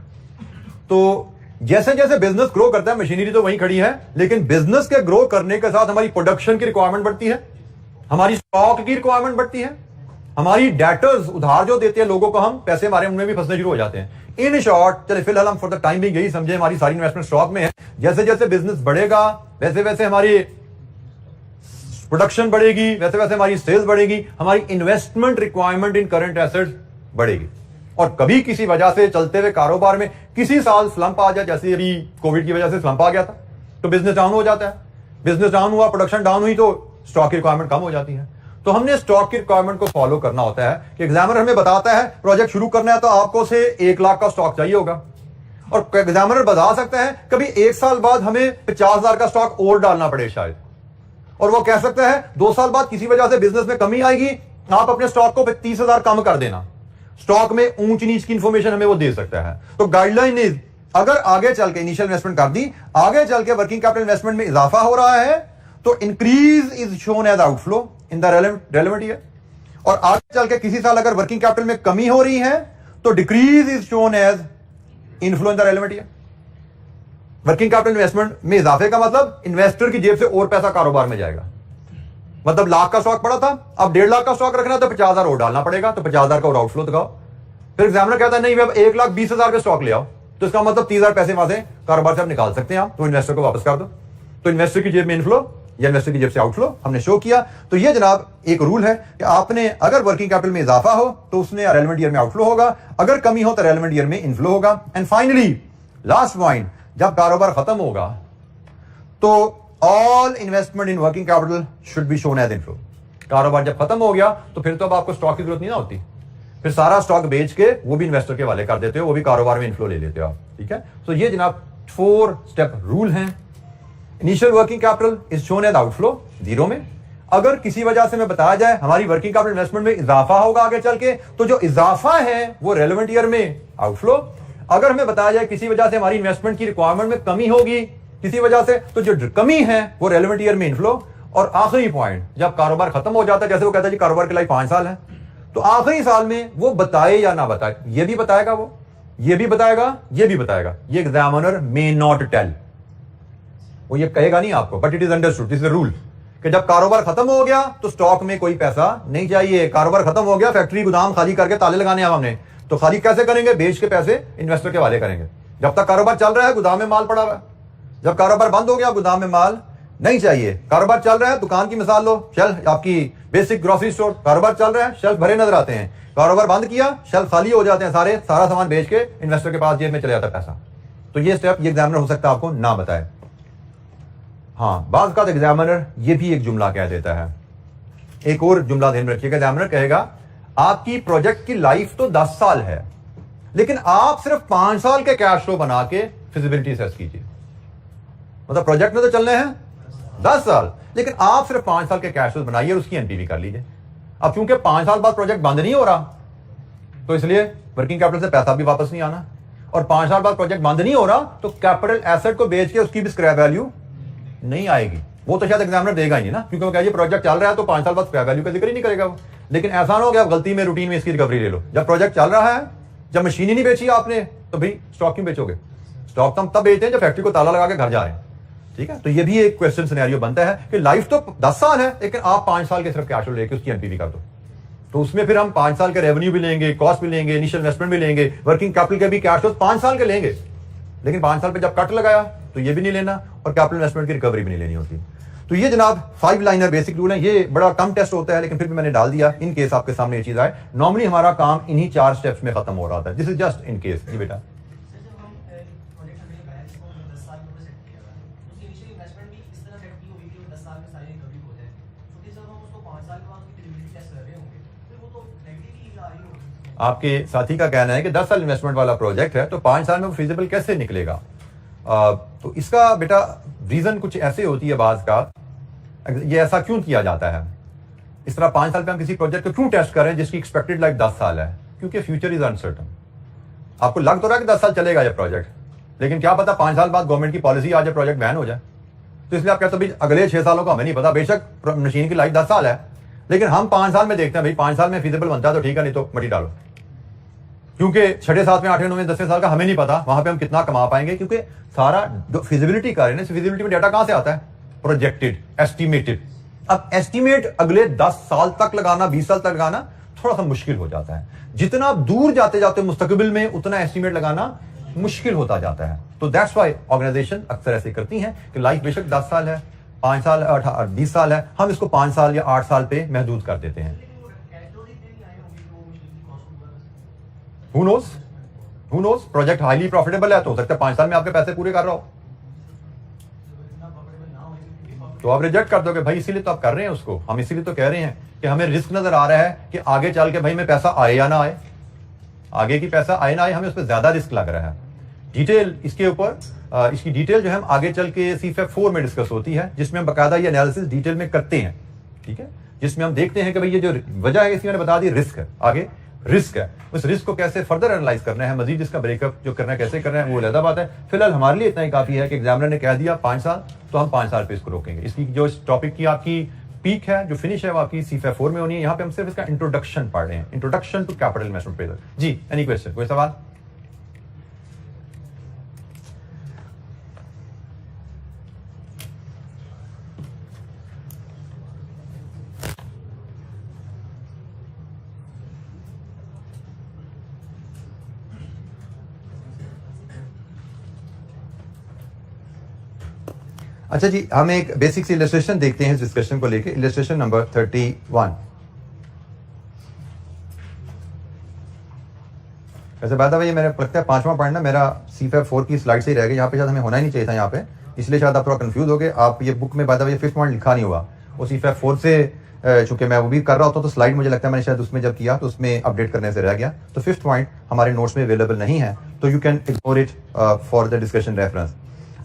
Speaker 1: तो जैसे जैसे बिजनेस ग्रो करता है, मशीनरी तो वहीं खड़ी है, लेकिन बिजनेस के ग्रो करने के साथ हमारी प्रोडक्शन की रिक्वायरमेंट बढ़ती है, हमारी स्टॉक की रिक्वायरमेंट बढ़ती है, हमारी डेटर्स उधार जो देते हैं लोगों को, हम पैसे हमारे उनमें भी फंसने शुरू हो जाते हैं। इन शॉर्ट, चले फिलहाल हम फॉर द टाइम भी यही समझे हमारी सारी इन्वेस्टमेंट स्टॉक में है। जैसे जैसे बिजनेस बढ़ेगा वैसे वैसे हमारी प्रोडक्शन बढ़ेगी, वैसे वैसे हमारी सेल्स बढ़ेगी, हमारी investment requirement in current assets बढ़ेगी। और कभी किसी वजह से चलते हुए कारोबार में किसी साल स्लंप आ जाए, जैसे अभी कोविड की वजह से स्लंप आ गया था, तो बिजनेस डाउन हो जाता है। बिजनेस डाउन हुआ, प्रोडक्शन डाउन हुई, तो स्टॉक की रिक्वायरमेंट कम हो जाती है। तो हमने स्टॉक की रिक्वायरमेंट को फॉलो करना होता है कि एग्जामिनर हमें बताता है प्रोजेक्ट शुरू करना है तो आपको से 1 लाख का स्टॉक चाहिए होगा, और एग्जामिनर बता सकता है कभी 1 साल बाद हमें 50,000 का स्टॉक और डालना पड़े शायद, और वो कह सकता है 2 साल बाद किसी वजह से बिजनेस में कमी आएगी, आप अपने स्टॉक को 30,000 कम कर देना। स्टॉक में ऊंच नीच की इंफॉर्मेशन हमें वो दे सकता है। तो गाइडलाइन इज, अगर आगे चल के इनिशियल इन्वेस्टमेंट कर दी, आगे चल के वर्किंग कैपिटल इन्वेस्टमेंट में इजाफा हो रहा है तो increase is shown as outflow in the relevant year, और आगे चल के किसी साल अगर वर्किंग कैपिटल में कमी हो रही है तो decrease is shown as inflow in the relevant year. Working capital investment में इजाफे का मतलब इन्वेस्टर की जेब से और पैसा कारोबार में जाएगा। मतलब लाख का स्टॉक पड़ा था, अब 1.5 लाख का स्टॉक रखना तो 50,000 और डालना पड़ेगा, तो 50,000 का और आउटफ्लो दिखाओ। फिर एग्जामिनर कहता है नहीं अब 1,20,000 का स्टॉक ले आओ, तो इसका मतलब 30,000 पैसे वहां से कारोबार से आप निकाल सकते हैं, आप तो इन्वेस्टर को वापस कर दो। तो इन्वेस्टर की जेब में इनफ्लो या इन्वेस्टर की जेब से आउटफ्लो हमने शो किया। तो ये जनाब एक रूल है कि आपने अगर वर्किंग कैपिटल में इजाफा हो तो उसने रेलेवेंट ईयर में आउटफ्लो होगा, अगर कमी हो तो रेलेवेंट ईयर में इनफ्लो होगा। एंड फाइनली लास्ट पॉइंट, जब कारोबार खत्म होगा तो all investment in working capital should be shown as inflow. कारोबार जब खत्म हो गया तो फिर तो अब आपको स्टॉक की जरूरत नहीं ना होती, फिर सारा स्टॉक बेच के वो भी इन्वेस्टर के हवाले कर देते हो, वो भी कारोबार में इनफ्लो ले लेते हो आप। ठीक है, तो ये जनाब 4 स्टेप रूल हैं। Initial working capital is shown as outflow 0 में। अगर किसी वजह से मैं बताया जाए हमारी वर्किंग कैपिटल इन्वेस्टमेंट में इजाफा होगा आगे चल के, तो जो इजाफा है वो रेलेवेंट ईयर में आउटफ्लो। अगर हमें बताया जाए किसी वजह से हमारी इन्वेस्टमेंट की रिक्वायरमेंट में कमी होगी किसी वजह से, तो जो कमी है वो रेलेवेंट ईयर में इनफ्लो। और आखिरी पॉइंट, जब कारोबार खत्म हो जाता है, जैसे वो कहता है जी कारोबार की लाइफ 5 साल है, तो आखिरी साल में वो बताए या ना बताए, ये भी बताएगा, वो ये भी बताएगा, ये भी बताएगा। ये एग्जामिनर मे नॉट टेल, वो ये कहेगा नहीं आपको, but it is understood, this is the rule कि जब कारोबार खत्म हो गया तो स्टॉक में कोई पैसा नहीं चाहिए। कारोबार खत्म हो गया, फैक्ट्री गोदाम खाली करके ताले लगाने हैं हमने, तो खाली कैसे करेंगे? बेच के पैसे इन्वेस्टर के हवाले करेंगे। जब तक कारोबार चल रहा है गोदाम में माल पड़ा हुआ है, जब कारोबार बंद हो गया गोदाम में माल नहीं चाहिए। कारोबार चल रहा है, दुकान की मिसाल लो, शेल्फ आपकी बेसिक ग्रोसरी स्टोर, कारोबार चल रहा है, शेल्फ भरे नजर आते हैं। कारोबार बंद किया, शेल्फ खाली हो जाते हैं, सारा सामान बेच के इन्वेस्टर के पास जेब में चले जाता है पैसा। तो ये स्टेप ये एग्जामिनर हो सकता है आपको ना बताए। हाँ, बाज़ का एग्जामिनर ये भी एक जुमला कह देता है, एक और जुमला ध्यान रखिएगा। एग्जामिनर कहेगा आपकी प्रोजेक्ट की लाइफ तो 10 साल है, लेकिन आप सिर्फ 5 साल के कैश फ्लो बना के फिजिबिलिटी असेस कीजिए। मतलब प्रोजेक्ट में तो चलने हैं 10 साल, लेकिन आप सिर्फ 5 साल के कैश फ्लो बनाइए और उसकी एनपीवी कर लीजिए। अब क्योंकि 5 साल बाद प्रोजेक्ट बंद नहीं हो रहा, तो इसलिए वर्किंग कैपिटल से पैसा भी वापस नहीं आना, और 5 साल बाद प्रोजेक्ट बंद नहीं हो रहा तो कैपिटल एसेट को बेच के उसकी भी स्क्रैप वैल्यू नहीं आएगी। वो तो शायद एग्जामिनर देगा ही नहीं ना, क्योंकि वो कहेगा प्रोजेक्ट चल रहा है तो 5 साल बाद स्क्रैप वैल्यू का जिक्र ही नहीं करेगा वो। लेकिन ऐसा ना हो गया गलती में रूटीन में इसकी रिकवरी ले लो। जब प्रोजेक्ट चल रहा है, जब मशीन ही नहीं बेची आपने, तो भाई स्टॉक क्यों बेचोगे? स्टॉक तो हम तब बेचते हैं जब फैक्ट्री को ताला लगा के घर जा रहे हैं। ठीक है, तो ये भी एक क्वेश्चन सिनेरियो बनता है कि लाइफ तो 10 साल है, लेकिन आप 5 साल के सिर्फ कैश फ्लो लेके उसकी एनपीवी कर दो, तो उसमें फिर हम 5 साल के रेवेन्यू भी लेंगे, कॉस्ट भी लेंगे, इनिशियल इन्वेस्टमेंट भी लेंगे, वर्किंग कैपिटल के भी कैश फ्लो 5 साल के लेंगे, लेकिन 5 साल पे जब कट लगाया तो ये भी नहीं लेना और कैपिटल इन्वेस्टमेंट की रिकवरी भी नहीं लेनी होती। तो ये जनाब 5 लाइनर बेसिक रूल है। ये बड़ा कम टेस्ट होता है, लेकिन फिर भी मैंने डाल दिया इन केस आपके सामने ये चीज आए। नॉर्मली हमारा काम इन्हीं 4 स्टेप्स में खत्म हो रहा था। This is just in case. जी बेटा, आपके साथी का कहना है कि 10 साल इन्वेस्टमेंट वाला प्रोजेक्ट है तो 5 साल में वो फिजिबल कैसे निकलेगा? तो इसका बेटा रीजन कुछ ऐसे होती है बाज का, ये ऐसा क्यों किया जाता है? इस तरह 5 साल पे हम किसी प्रोजेक्ट को क्यों टेस्ट कर रहे हैं जिसकी एक्सपेक्टेड लाइफ 10 साल है? क्योंकि फ्यूचर इज अनसर्टन। आपको लग तो रहा है कि 10 साल चलेगा ये प्रोजेक्ट, लेकिन क्या पता 5 साल बाद गवर्नमेंट की पॉलिसी आ जाए, प्रोजेक्ट बैन हो जाए। तो इसलिए आप कहते हो भाई अगले 6 सालों का हमें नहीं पता। बेशक मशीन की लाइफ 10 साल है, लेकिन हम 5 साल में देखते हैं भाई 5 साल में फिजिबल बनता है तो ठीक है, नहीं तो मटी डालो। क्योंकि 6, 7, 8, 9, 10 साल का हमें नहीं पता वहां पे हम कितना कमा पाएंगे, क्योंकि सारा जो फिजिबिलिटी का है ना, फिजिबिलिटी में डाटा कहां से आता है? Projected, estimated. अब एस्टिमेट अगले 10 साल तक लगाना, 20 साल तक लगाना, थोड़ा सा मुश्किल हो जाता है। जितना आप दूर जाते जाते मुस्तकबिल में उतना एस्टिमेट लगाना मुश्किल होता जाता है। तो दैट्स वाई ऑर्गेनाइजेशन अक्सर ऐसे करती हैं कि लाइफ बेशक 10 साल है, 5 साल, 20 साल है, हम इसको 5 साल या 8 साल पे महदूद कर देते हैं। Who knows? Project highly profitable है तो हो सकता है 5 साल में आपके पैसे पूरे कर रहा हो, तो आप रिजेक्ट कर दोगे भाई। इसीलिए तो आप कर रहे हैं उसको। हम इसीलिए तो कह रहे हैं कि हमें रिस्क नजर आ रहा है कि आगे चल के भाई में पैसा आए या ना आए, आगे की पैसा आए ना आए, हमें उस पर ज्यादा रिस्क लग रहा है। डिटेल इसके ऊपर इसकी डिटेल जो है हम आगे चल के CFAP 4 में डिस्कस होती है, जिसमें हम बाकायदा ये एनालिसिस डिटेल में करते हैं, ठीक है, जिसमें हम देखते हैं कि भाई ये जो वजह है इसकी मैंने बता दी, रिस्क है, आगे रिस्क है, उस रिस्क को कैसे फर्दर एनालाइज करना है, मजीद इसका ब्रेकअप जो करना है कैसे करना है वो अलग बात है। फिलहाल हमारे लिए इतना ही काफी है कि एग्जामिनर ने कह दिया 5 साल, तो हम 5 साल पे इसको रोकेंगे। इसकी जो इस टॉपिक की आपकी पीक है, जो फिनिश है, वो आपकी CFAP 4 में होनी है। यहाँ पे हम सिर्फ इसका इंट्रोडक्शन पढ़ रहे हैं, introduction to capital investment appraisal. जी, एनी क्वेश्चन, कोई सवाल? अच्छा जी, हम एक बेसिक सी इलस्ट्रेशन देखते हैं इस डिस्कशन को लेके। Illustration number 31। वैसे बात है, ये मेरा लगता है 5वां पॉइंट ना मेरा CFAP 4 की स्लाइड से ही रह गया, यहाँ पे शायद हमें होना ही नहीं चाहिए था यहाँ पे, इसलिए शायद आप थोड़ा कंफ्यूज हो गए। आप ये बुक में बात है 5th पॉइंट लिखा नहीं हुआ, वो CFAP 4 से चूंकि मैं वो भी कर रहा होता तो स्लाइड मुझे लगता है मैंने शायद उसमें जब किया तो उसमें अपडेट करने से रह गया, तो 5th पॉइंट हमारे नोट्स में अवेलेबल नहीं है, तो you can ignore it for the discussion reference.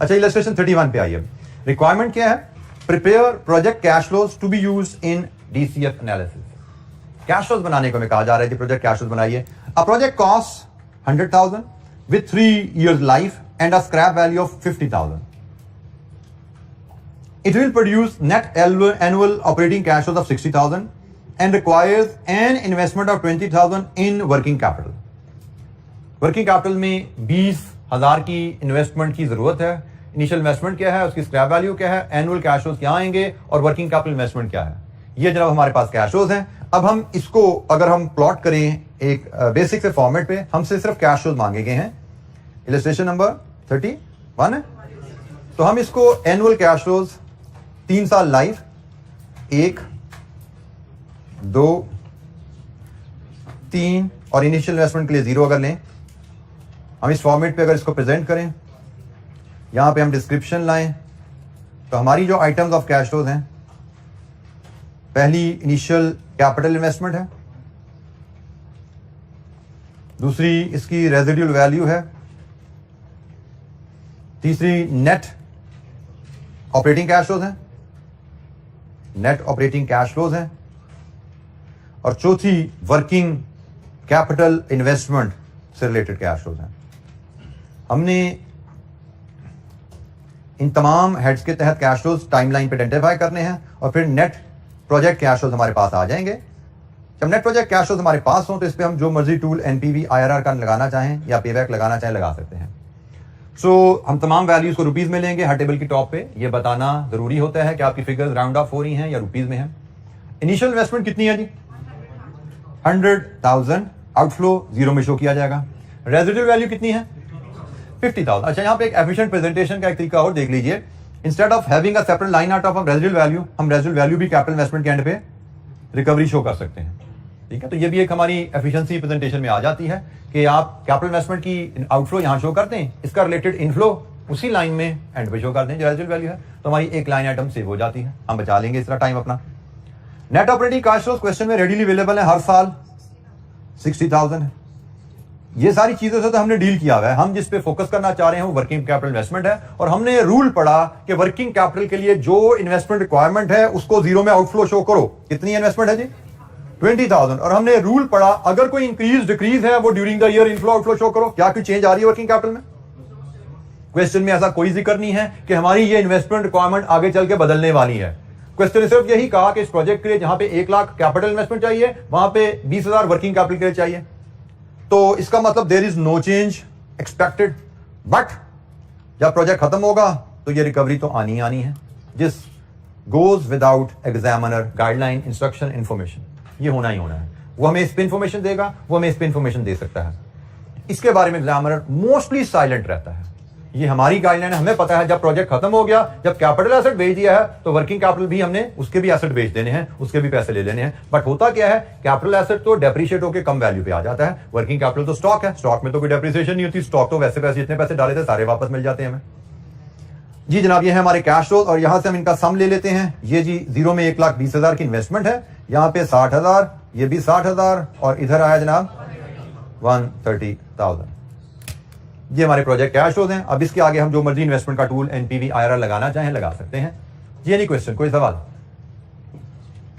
Speaker 1: अच्छा, इलस्ट्रेशन 31 पे आइए। रिक्वायरमेंट क्या है? Prepare project cash flows to be used in DCF analysis. Cash flows बनाने को हमें कहा जा रहा है कि प्रोजेक्ट कैश फ्लोज बनाइए। A project cost 100,000 with 3 years life and a scrap value of 50,000. It will produce net annual operating cash flows of 60,000 and requires an investment of 20,000 in working capital. Working capital में 20,000 की investment की जरूरत है। Initial investment क्या है, उसकी scrap value क्या है, एनुअल कैश फ्लोज क्या आएंगे और वर्किंग कैपिटल इन्वेस्टमेंट क्या है, ये जनाब हमारे पास कैश फ्लोज हैं। अब हम इसको अगर हम प्लॉट करें एक बेसिक से फॉर्मेट पे, हमसे सिर्फ कैश फ्लोज मांगे गए हैं। इलस्ट्रेशन नंबर 31 है, तो हम इसको एनुअल कैश फ्लोज 3 साल लाइफ, 1, 2, 3 और इनिशियल इन्वेस्टमेंट के लिए 0 अगर लें, हम इस फॉर्मेट पे अगर इसको प्रेजेंट करें, यहां पे हम डिस्क्रिप्शन लाएं, तो हमारी जो आइटम्स ऑफ कैश फ्लोज हैं, पहली इनिशियल कैपिटल इन्वेस्टमेंट है, दूसरी इसकी रेजिडुअल वैल्यू है, तीसरी नेट ऑपरेटिंग कैश फ्लोज हैं, नेट ऑपरेटिंग कैश फ्लोज हैं, और चौथी वर्किंग कैपिटल इन्वेस्टमेंट से रिलेटेड कैश फ्लोज हैं। हमने इन तमाम हेड्स के तहत कैश फ्लोज टाइमलाइन पे आइडेंटिफाई करने हैं और फिर नेट प्रोजेक्ट कैश फ्लोज हमारे पास आ जाएंगे। जब नेट प्रोजेक्ट कैश फ्लोज हमारे पास हो तो इस पे हम जो मर्जी टूल NPV IRR का लगाना चाहें या पेबैक लगाना चाहें लगा सकते हैं। सो हम तमाम वैल्यूज को रुपीज में लेंगे। हर टेबल की टॉप पे ये बताना जरूरी होता है कि आपकी फिगर्स राउंड ऑफ हो रही हैं या रुपीज में हैं। इनिशियल इन्वेस्टमेंट कितनी है जी? 100,000, आउटफ्लो 0 में शो किया जाएगा। रेजिडुअल वैल्यू कितनी है? 50,000। अच्छा, यहाँ पे एक एफिशिएंट प्रेजेंटेशन का एक तरीका और देख लीजिए। Instead of having a separate line out of residual value, हम रेजिडुअल वैल्यू भी कैपिटल इन्वेस्टमेंट के एंड पे रिकवरी शो कर सकते हैं। ठीक है, तो ये भी एक हमारी एफिशिएंसी प्रेजेंटेशन में आ जाती है कि आप कैपिटल इन्वेस्टमेंट की आउटफ्लो यहाँ शो करते हैं, इसका रिलेटेड इनफ्लो उसी लाइन में एंड पे शो कर दें जो रेजिडुअल वैल्यू है, तो हमारी एक लाइन आइटम सेव हो जाती है, हम बचा लेंगे इस तरह टाइम अपना। Net operating cash flows question में रेडीली अवेलेबल है, हर साल 60,000 है। ये सारी चीजों से तो हमने डील किया हुआ है। हम जिस पे फोकस करना चाह रहे हैं वो वर्किंग कैपिटल इन्वेस्टमेंट है, और हमने रूल पढ़ा कि वर्किंग कैपिटल के लिए जो इन्वेस्टमेंट रिक्वायरमेंट है उसको 0 में आउटफ्लो शो करो। कितनी इन्वेस्टमेंट है जी? 20,000। और हमने रूल पढ़ा अगर कोई इंक्रीज डिक्रीज है वो during the year inflow outflow show करो। क्या कोई चेंज आ रही है वर्किंग कैपिटल में? क्वेश्चन में ऐसा कोई जिक्र नहीं है कि हमारी ये इन्वेस्टमेंट रिक्वायरमेंट आगे चल के बदलने वाली है। क्वेश्चन ने सिर्फ यही कहा कि इस प्रोजेक्ट के लिए जहां पे 1 लाख कैपिटल इन्वेस्टमेंट चाहिए वहां पे 20,000 वर्किंग कैपिटल के लिए चाहिए, तो इसका मतलब there is no change expected. But जब प्रोजेक्ट खत्म होगा तो ये रिकवरी तो आनी ही आनी है, जिस goes without examiner guideline instruction information, ये होना ही होना है। वो हमें इस पे इंफॉर्मेशन देगा, वो हमें इस पे इंफॉर्मेशन दे सकता है। इसके बारे में एग्जामिनर मोस्टली साइलेंट रहता है। ये हमारी गाइडलाइन है, हमें पता है जब प्रोजेक्ट खत्म हो गया, जब कैपिटल एसेट भेज दिया है तो वर्किंग कैपिटल भी हमने उसके भी एसेट भेज देने हैं, उसके भी पैसे ले लेने हैं। बट होता क्या है, कैपिटल एसेट तो डेप्रिशिएट होकर कम वैल्यू पे आ जाता है, वर्किंग कैपिटल तो स्टॉक है, स्टॉक में तो कोई डेप्रिसिएशन नहीं होती, स्टॉक तो वैसे पैसे जितने पैसे डाले थे सारे वापस मिल जाते हैं हमें। जी जनाब, ये है हमारे कैश फ्लो और यहां से हम इनका सम ले लेते हैं। ये जी जीरो में 1,20,000 की इन्वेस्टमेंट है, यहाँ पे 60,000, ये भी 60,000 और इधर आया जनाब 130,000। ये हमारे प्रोजेक्ट कैश फ्लोज हैं। अब इसके आगे हम जो मर्जी इन्वेस्टमेंट का टूल एनपीवी आईआरआर लगाना चाहें लगा सकते हैं। जी एनी क्वेश्चन, कोई सवाल?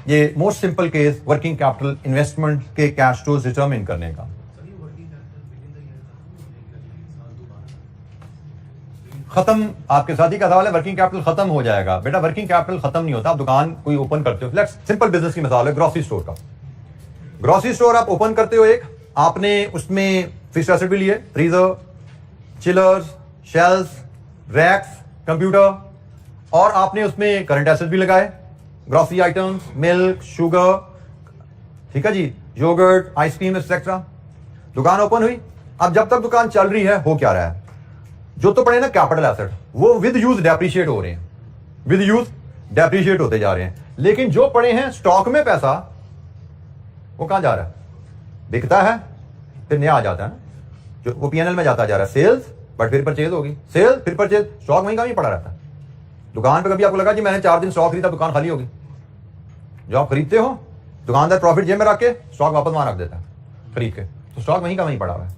Speaker 1: ये most simple case working capital investment के कैश फ्लोज डिटरमिन करने का। खत्म, आपके साथी का सवाल है वर्किंग कैपिटल खत्म हो जाएगा। बेटा वर्किंग कैपिटल खत्म नहीं होता। आप दुकान कोई ओपन करते हो, लेट्स सिंपल बिजनेस की मिसाल है ग्रोसरी स्टोर का। ग्रोसरी स्टोर आप ओपन करते हो, एक आपने उसमें फिक्स्ड एसेट भी लिए, freezer, chillers, shelves, racks, computer, और आपने उसमें करंट एसेट भी लगाए, ग्रोसरी आइटम्स, मिल्क, शुगर, ठीक है जी, योगर्ट, आइसक्रीम एक्सेट्रा। दुकान ओपन हुई। अब जब तक दुकान चल रही है हो क्या रहा है, जो तो पड़े ना कैपिटल एसेट वो विद यूज डेप्रिशिएट हो रहे हैं, विद यूज डेप्रिशिएट होते जा रहे हैं। लेकिन जो पड़े हैं स्टॉक में पैसा, वो कहां जा रहा है, बिकता है, फिर नया आ जाता है ना, जो वो पीएनएल में जाता जा रहा है, सेल्स, बट फिर परचेज होगी, सेल फिर परचेज, स्टॉक वहीं का वहीं पड़ा रहता है। दुकान पे कभी आपको लगा कि मैंने 4 दिन स्टॉक खरीदा, दुकान खाली होगी? जो आप खरीदते हो, दुकानदार प्रॉफिट जेब में रख के स्टॉक वापस वहां रख देता है खरीद के, तो स्टॉक वहीं का वहीं पड़ा हुआ है।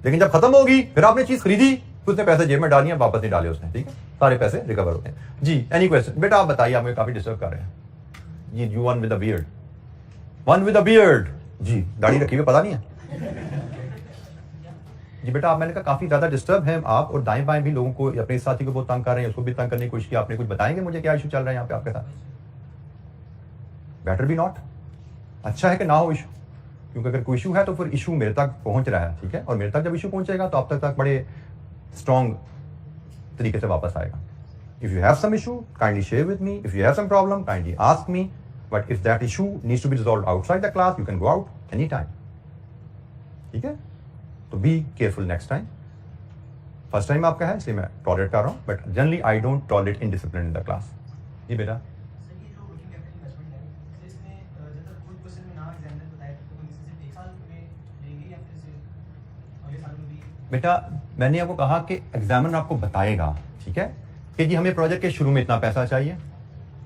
Speaker 1: लेकिन जब खत्म होगी फिर आपने चीज खरीदी, उसने पैसे जेब में डाली है, वापस नहीं डाले उसने, ठीक है, सारे पैसे रिकवर होते हैं। जी एनी क्वेश्चन? बेटा आप बताइए, आप मुझे काफी डिस्टर्ब कर रहे हैं। जी you one with a beard, one with a beard, जी दाढ़ी रखी हुई पता नहीं है जी। बेटा आप, मैंने कहा काफी ज्यादा डिस्टर्ब है आप, और दाएं बाएं भी लोगों को, अपने साथी को बहुत तंग कर रहे हैं, उसको भी तंग करने की कोशिश की आपने। कुछ बताएंगे मुझे क्या इशू चल रहा है यहाँ पे आपके साथ? बेटर बी नॉट, अच्छा है कि ना हो इशू, क्योंकि अगर कोई इशू है तो फिर इशू मेरे तक पहुंच रहा है, ठीक है, और मेरे तक जब इशू पहुंचेगा तो आप तक बड़े स्ट्रॉन्ग तरीके से वापस आएगा। If you have some issue kindly share with me, if you have some problem kindly ask me, but if that issue needs to be resolved outside the class, you can go out any time, ठीक है। तो be careful next time. First time आपका है इसलिए मैं tolerate कर रहा हूं, but generally I don't tolerate indiscipline in the class. जी बेटा, बेटा मैंने आपको कहा कि एग्जामिनर आपको बताएगा, ठीक है, कि जी हमें प्रोजेक्ट के शुरू में इतना पैसा चाहिए,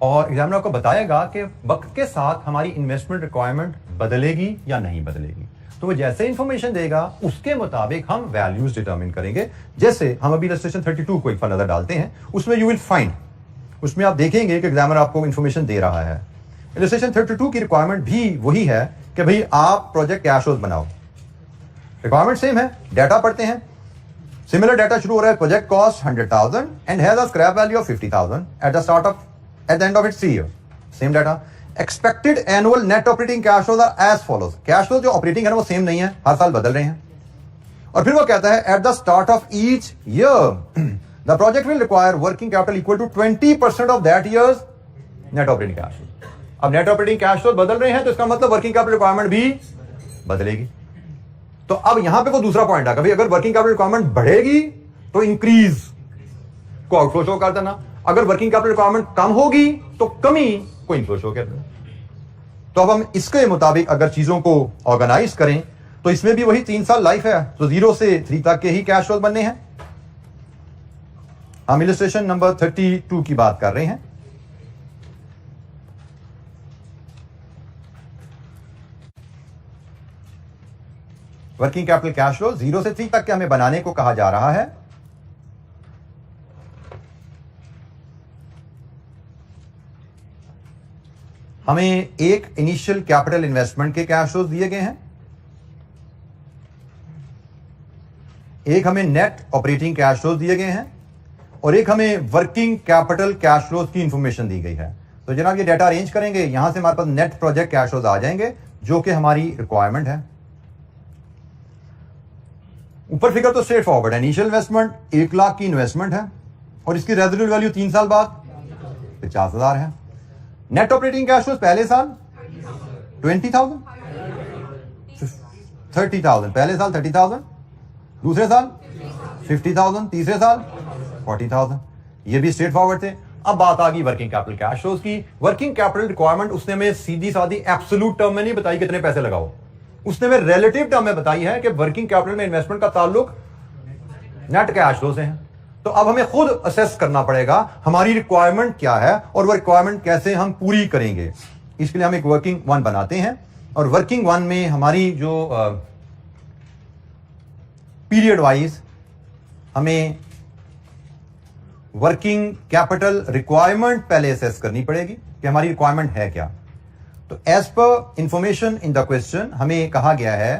Speaker 1: और एग्जामिनर आपको बताएगा कि वक्त के साथ हमारी इन्वेस्टमेंट रिक्वायरमेंट बदलेगी या नहीं बदलेगी। तो वो जैसे इंफॉर्मेशन देगा उसके मुताबिक हम वैल्यूज डिटरमिन करेंगे। जैसे हम अभी इलस्ट्रेशन 32 को एक बार नजर डालते हैं, उसमें यू विल फाइंड, उसमें आप देखेंगे कि एग्जामिनर आपको इंफॉर्मेशन दे रहा है। इलस्ट्रेशन 32 की रिक्वायरमेंट भी वही है कि भाई आप प्रोजेक्ट कैश फ्लोज बनाओ, रिक्वायरमेंट सेम है। डाटा पढ़ते हैं, सिमिलर डाटा शुरू हो रहा है, project cost 100,000 and has a scrap value of 50,000 at the end of its 3 year, same data. Expected annual net operating cash flows are as follows, cash flow जो operating है ना वो सेम नहीं है, हर साल बदल रहे हैं। और फिर वो कहता है at the start of each year the project will require working capital equal to 20% of that year's net operating cash flow. अब नेट ऑपरेटिंग कैश फ्लो बदल रहे हैं तो इसका मतलब वर्किंग कैपिटल रिक्वायरमेंट भी बदलेगी। तो अब यहां पे वो दूसरा पॉइंट है, अगर वर्किंग कैपिटल रिक्वायरमेंट बढ़ेगी तो इंक्रीज को आउटफ्लो शो कर देना, अगर वर्किंग कैपिटल रिक्वायरमेंट कम होगी तो कमी को इनफ्लो शो कर देना। तो अब हम इसके मुताबिक अगर चीजों को ऑर्गेनाइज करें तो इसमें भी वही 3 साल लाइफ है, तो 0 से 3 तक के ही कैश फ्लो बनने हैं। हम इलस्ट्रेशन नंबर 32 की बात कर रहे हैं। वर्किंग कैपिटल कैश फ्लो 0 से 3 तक के हमें बनाने को कहा जा रहा है। हमें एक इनिशियल कैपिटल इन्वेस्टमेंट के कैश फ्लोज दिए गए हैं, एक हमें नेट ऑपरेटिंग कैश फ्लोज दिए गए हैं, और एक हमें वर्किंग कैपिटल कैश फ्लोज की इंफॉर्मेशन दी गई है। तो जनाब ये डाटा अरेंज करेंगे, यहां से हमारे पास नेट प्रोजेक्ट कैश फ्लोज आ जाएंगे जो कि हमारी रिक्वायरमेंट है। ऊपर फिगर तो स्ट्रेट फॉरवर्ड है, इनिशियल इन्वेस्टमेंट 1 लाख की इन्वेस्टमेंट है और इसकी रेजिडुअल वैल्यू 3 साल बाद 50,000 है। नेट ऑपरेटिंग कैश फ्लोज पहले साल 20,000, 30,000, पहले साल 30,000, दूसरे साल 50,000, तीसरे साल 40,000। ये भी स्ट्रेट फॉरवर्ड थे। अब बात आ गई वर्किंग कैपिटल कैश फ्लोज की। वर्किंग कैपिटल रिक्वायरमेंट उसने में सीधी सादी एब्सोल्यूट टर्म में नहीं बताई कितने पैसे लगाओ, उसने में रिलेटिव टर्म में बताई है कि वर्किंग कैपिटल में इन्वेस्टमेंट का ताल्लुक नेट कैश फ्लो से है। तो अब हमें खुद असेस करना पड़ेगा हमारी रिक्वायरमेंट क्या है और वो रिक्वायरमेंट कैसे हम पूरी करेंगे। इसके लिए हम एक वर्किंग वन बनाते हैं और वर्किंग वन में हमारी जो पीरियड वाइज हमें वर्किंग कैपिटल रिक्वायरमेंट पहले असेस करनी पड़ेगी कि हमारी रिक्वायरमेंट है क्या। तो as per information in the question हमें कहा गया है,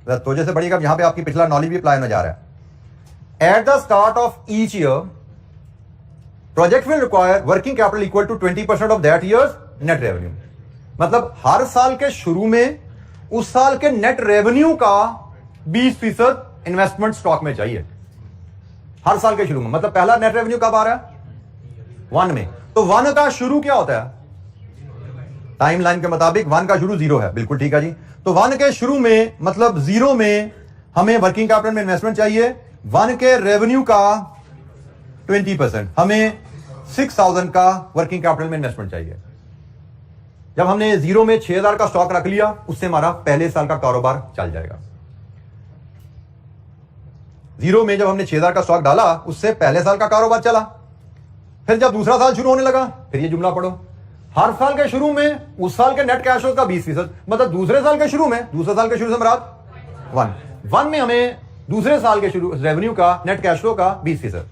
Speaker 1: तो जैसे पढ़िएगा यहां पे आपकी पिछला नॉलेज भी अप्लाई होने जा रहा है। At the start of each year project will require working capital equal to 20% of that year's net revenue. मतलब हर साल के शुरू में उस साल के नेट रेवेन्यू का 20% इन्वेस्टमेंट स्टॉक में चाहिए हर साल के शुरू में। मतलब पहला नेट रेवेन्यू कब आ रहा है? 1 में। तो 1 का शुरू क्या होता है? टाइमलाइन के मुताबिक 1 का शुरू 0 है। बिल्कुल ठीक है जी। तो 1 के शुरू में मतलब 0 में हमें वर्किंग कैपिटल में इन्वेस्टमेंट चाहिए 1 के रेवेन्यू का 20%। हमें 6,000 का वर्किंग कैपिटल में इन्वेस्टमेंट चाहिए। जब हमने 0 में 6,000 का स्टॉक रख लिया उससे हमारा पहले साल का कारोबार चल जाएगा। 0 में जब हमने 6,000 का स्टॉक डाला उससे पहले साल का कारोबार चला। फिर जब दूसरा साल शुरू होने लगा फिर ये जुमला पढ़ो, हर साल के शुरू में उस साल के नेट कैश फ्लो का 20%। मतलब दूसरे साल के शुरू से मराद 1 में हमें दूसरे साल के शुरू रेवेन्यू का नेट कैश फ्लो का 20%।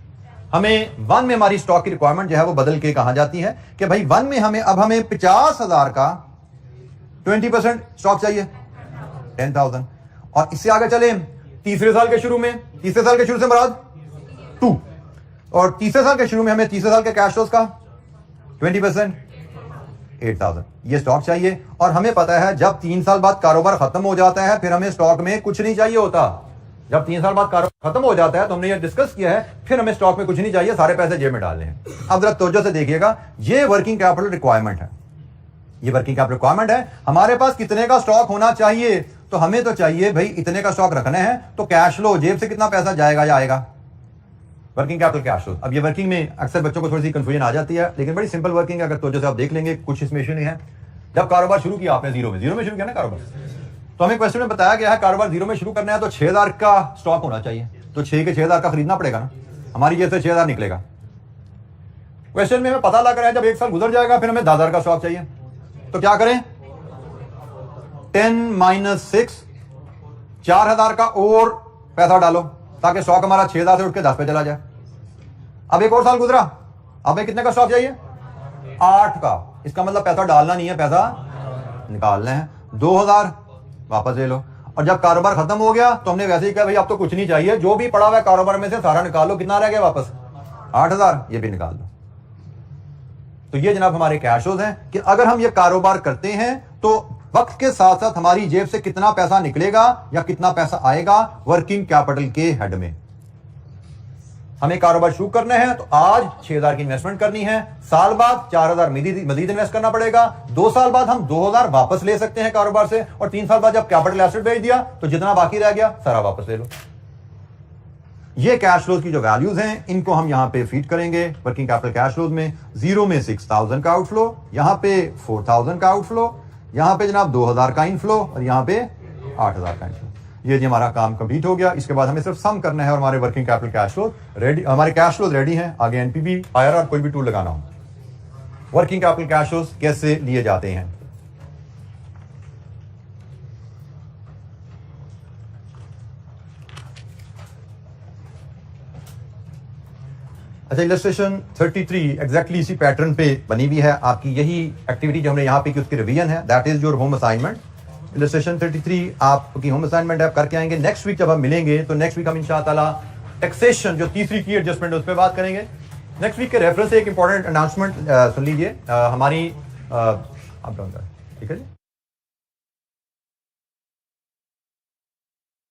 Speaker 1: हमें 1 में हमारी स्टॉक की रिक्वायरमेंट जो है वो बदल के कहा जाती है कि भाई 1 में हमें 50,000 का 20% स्टॉक चाहिए 10,000। और इससे आगे चले तीसरे साल के शुरू से मराद 2, और तीसरे साल के शुरू में हमें तीसरे साल के कैश फ्लोज का 20% 8,000 ये स्टॉक चाहिए। और हमें पता है जब 3 साल बाद कारोबार खत्म हो जाता है फिर हमें स्टॉक में कुछ नहीं चाहिए होता। जब 3 साल बाद कारोबार खत्म हो जाता है तो हमने ये डिस्कस किया है फिर हमें स्टॉक में कुछ नहीं चाहिए, सारे पैसे जेब में डालने हैं। अब जरा तवज्जो से देखिएगा, ये वर्किंग कैपिटल रिक्वायरमेंट है। ये वर्किंग कैपिटल रिक्वायरमेंट है। हमारे पास कितने का स्टॉक होना चाहिए? तो हमें तो चाहिए भाई इतने का स्टॉक रखना है। तो कैश फ्लो जेब से कितना पैसा जाएगा या आएगा? Working capital cash flow. अब ये वर्किंग में अक्सर बच्चों को थोड़ी सी कंफ्यूजन आ जाती है, लेकिन बड़ी सिंपल वर्किंग है। अगर तो जैसे आप देख लेंगे कुछ इसमें इशू नहीं है। जब कारोबार शुरू किया आपने 0 में शुरू किया ना कारोबार, तो हमें क्वेश्चन में बताया गया है कारोबार 0 में शुरू करना है तो 6,000 का स्टॉक होना चाहिए। तो 6 के 6,000 का खरीदना पड़ेगा ना, हमारी जेब से 6,000 निकलेगा। क्वेश्चन में हमें पता लग रहा है जब 1 साल गुजर जाएगा फिर हमें 10,000 का स्टॉक चाहिए। तो क्या करें? 10 - 6 4,000 का और पैसा डालो ताकि स्टॉक हमारा 6,000 से उठ के 10 पे चला जाए। अब एक और साल गुजरा, अब कितने का स्टॉक चाहिए? 8 का। इसका मतलब पैसा डालना नहीं है, पैसा निकालना है। 2,000 वापस ले लो। और जब कारोबार खत्म हो गया तो हमने वैसे ही कहा भाई अब तो कुछ नहीं चाहिए, जो भी पड़ा हुआ है कारोबार में से सारा निकाल लो। कितना रह गया वापस? 8,000, ये भी निकाल लो। तो ये जनाब हमारे कैश फ्लोज हैं कि अगर हम ये कारोबार करते हैं तो वक्त के साथ साथ हमारी जेब से कितना पैसा निकलेगा या कितना पैसा आएगा वर्किंग कैपिटल के हेड में। हमें कारोबार शुरू करना है तो आज 6,000 की इन्वेस्टमेंट करनी है, साल बाद 4,000 मजीद इन्वेस्ट करना पड़ेगा, 2 साल बाद हम 2,000 वापस ले सकते हैं कारोबार से, और 3 साल बाद जब कैपिटल एसेट बेच दिया तो जितना बाकी रह गया सारा वापस ले लो। ये कैश फ्लोज की जो वैल्यूज हैं इनको हम यहां पे फीड करेंगे वर्किंग कैपिटल कैश फ्लोज में। 0 में 6,000 का आउटफ्लो, यहां पे 4,000 का आउटफ्लो, यहां पे जनाब 2,000 का इनफ्लो और यहां पे 8,000 का इनफ्लो। ये जी हमारा काम कंप्लीट हो गया। इसके बाद हमें सिर्फ सम करना है और हमारे working capital cash flow ready, हमारे कैश फ्लोज रेडी हैं। आगे एनपीवी आईआरआर कोई भी टूल लगाना हो। वर्किंग कैपिटल कैश फ्लोज कैसे लिए जाते हैं? अच्छा, इलस्ट्रेशन 33 एग्जैक्टली इसी पैटर्न पे बनी हुई है। आपकी यही एक्टिविटी जो हमने यहाँ पे की उसकी रिवीजन है। That is your home assignment. Illustration 33 आपकी होम असाइनमेंट आप करके आएंगे। नेक्स्ट वीक जब हम मिलेंगे तो नेक्स्ट वीक हम इंशाअल्लाह टैक्सेशन जो तीसरी की एडजस्टमेंट उस पर बात करेंगे। नेक्स्ट वीक के रेफरेंस से एक इंपॉर्टेंट अनाउंसमेंट सुन लीजिए। हमारी ठीक है जी।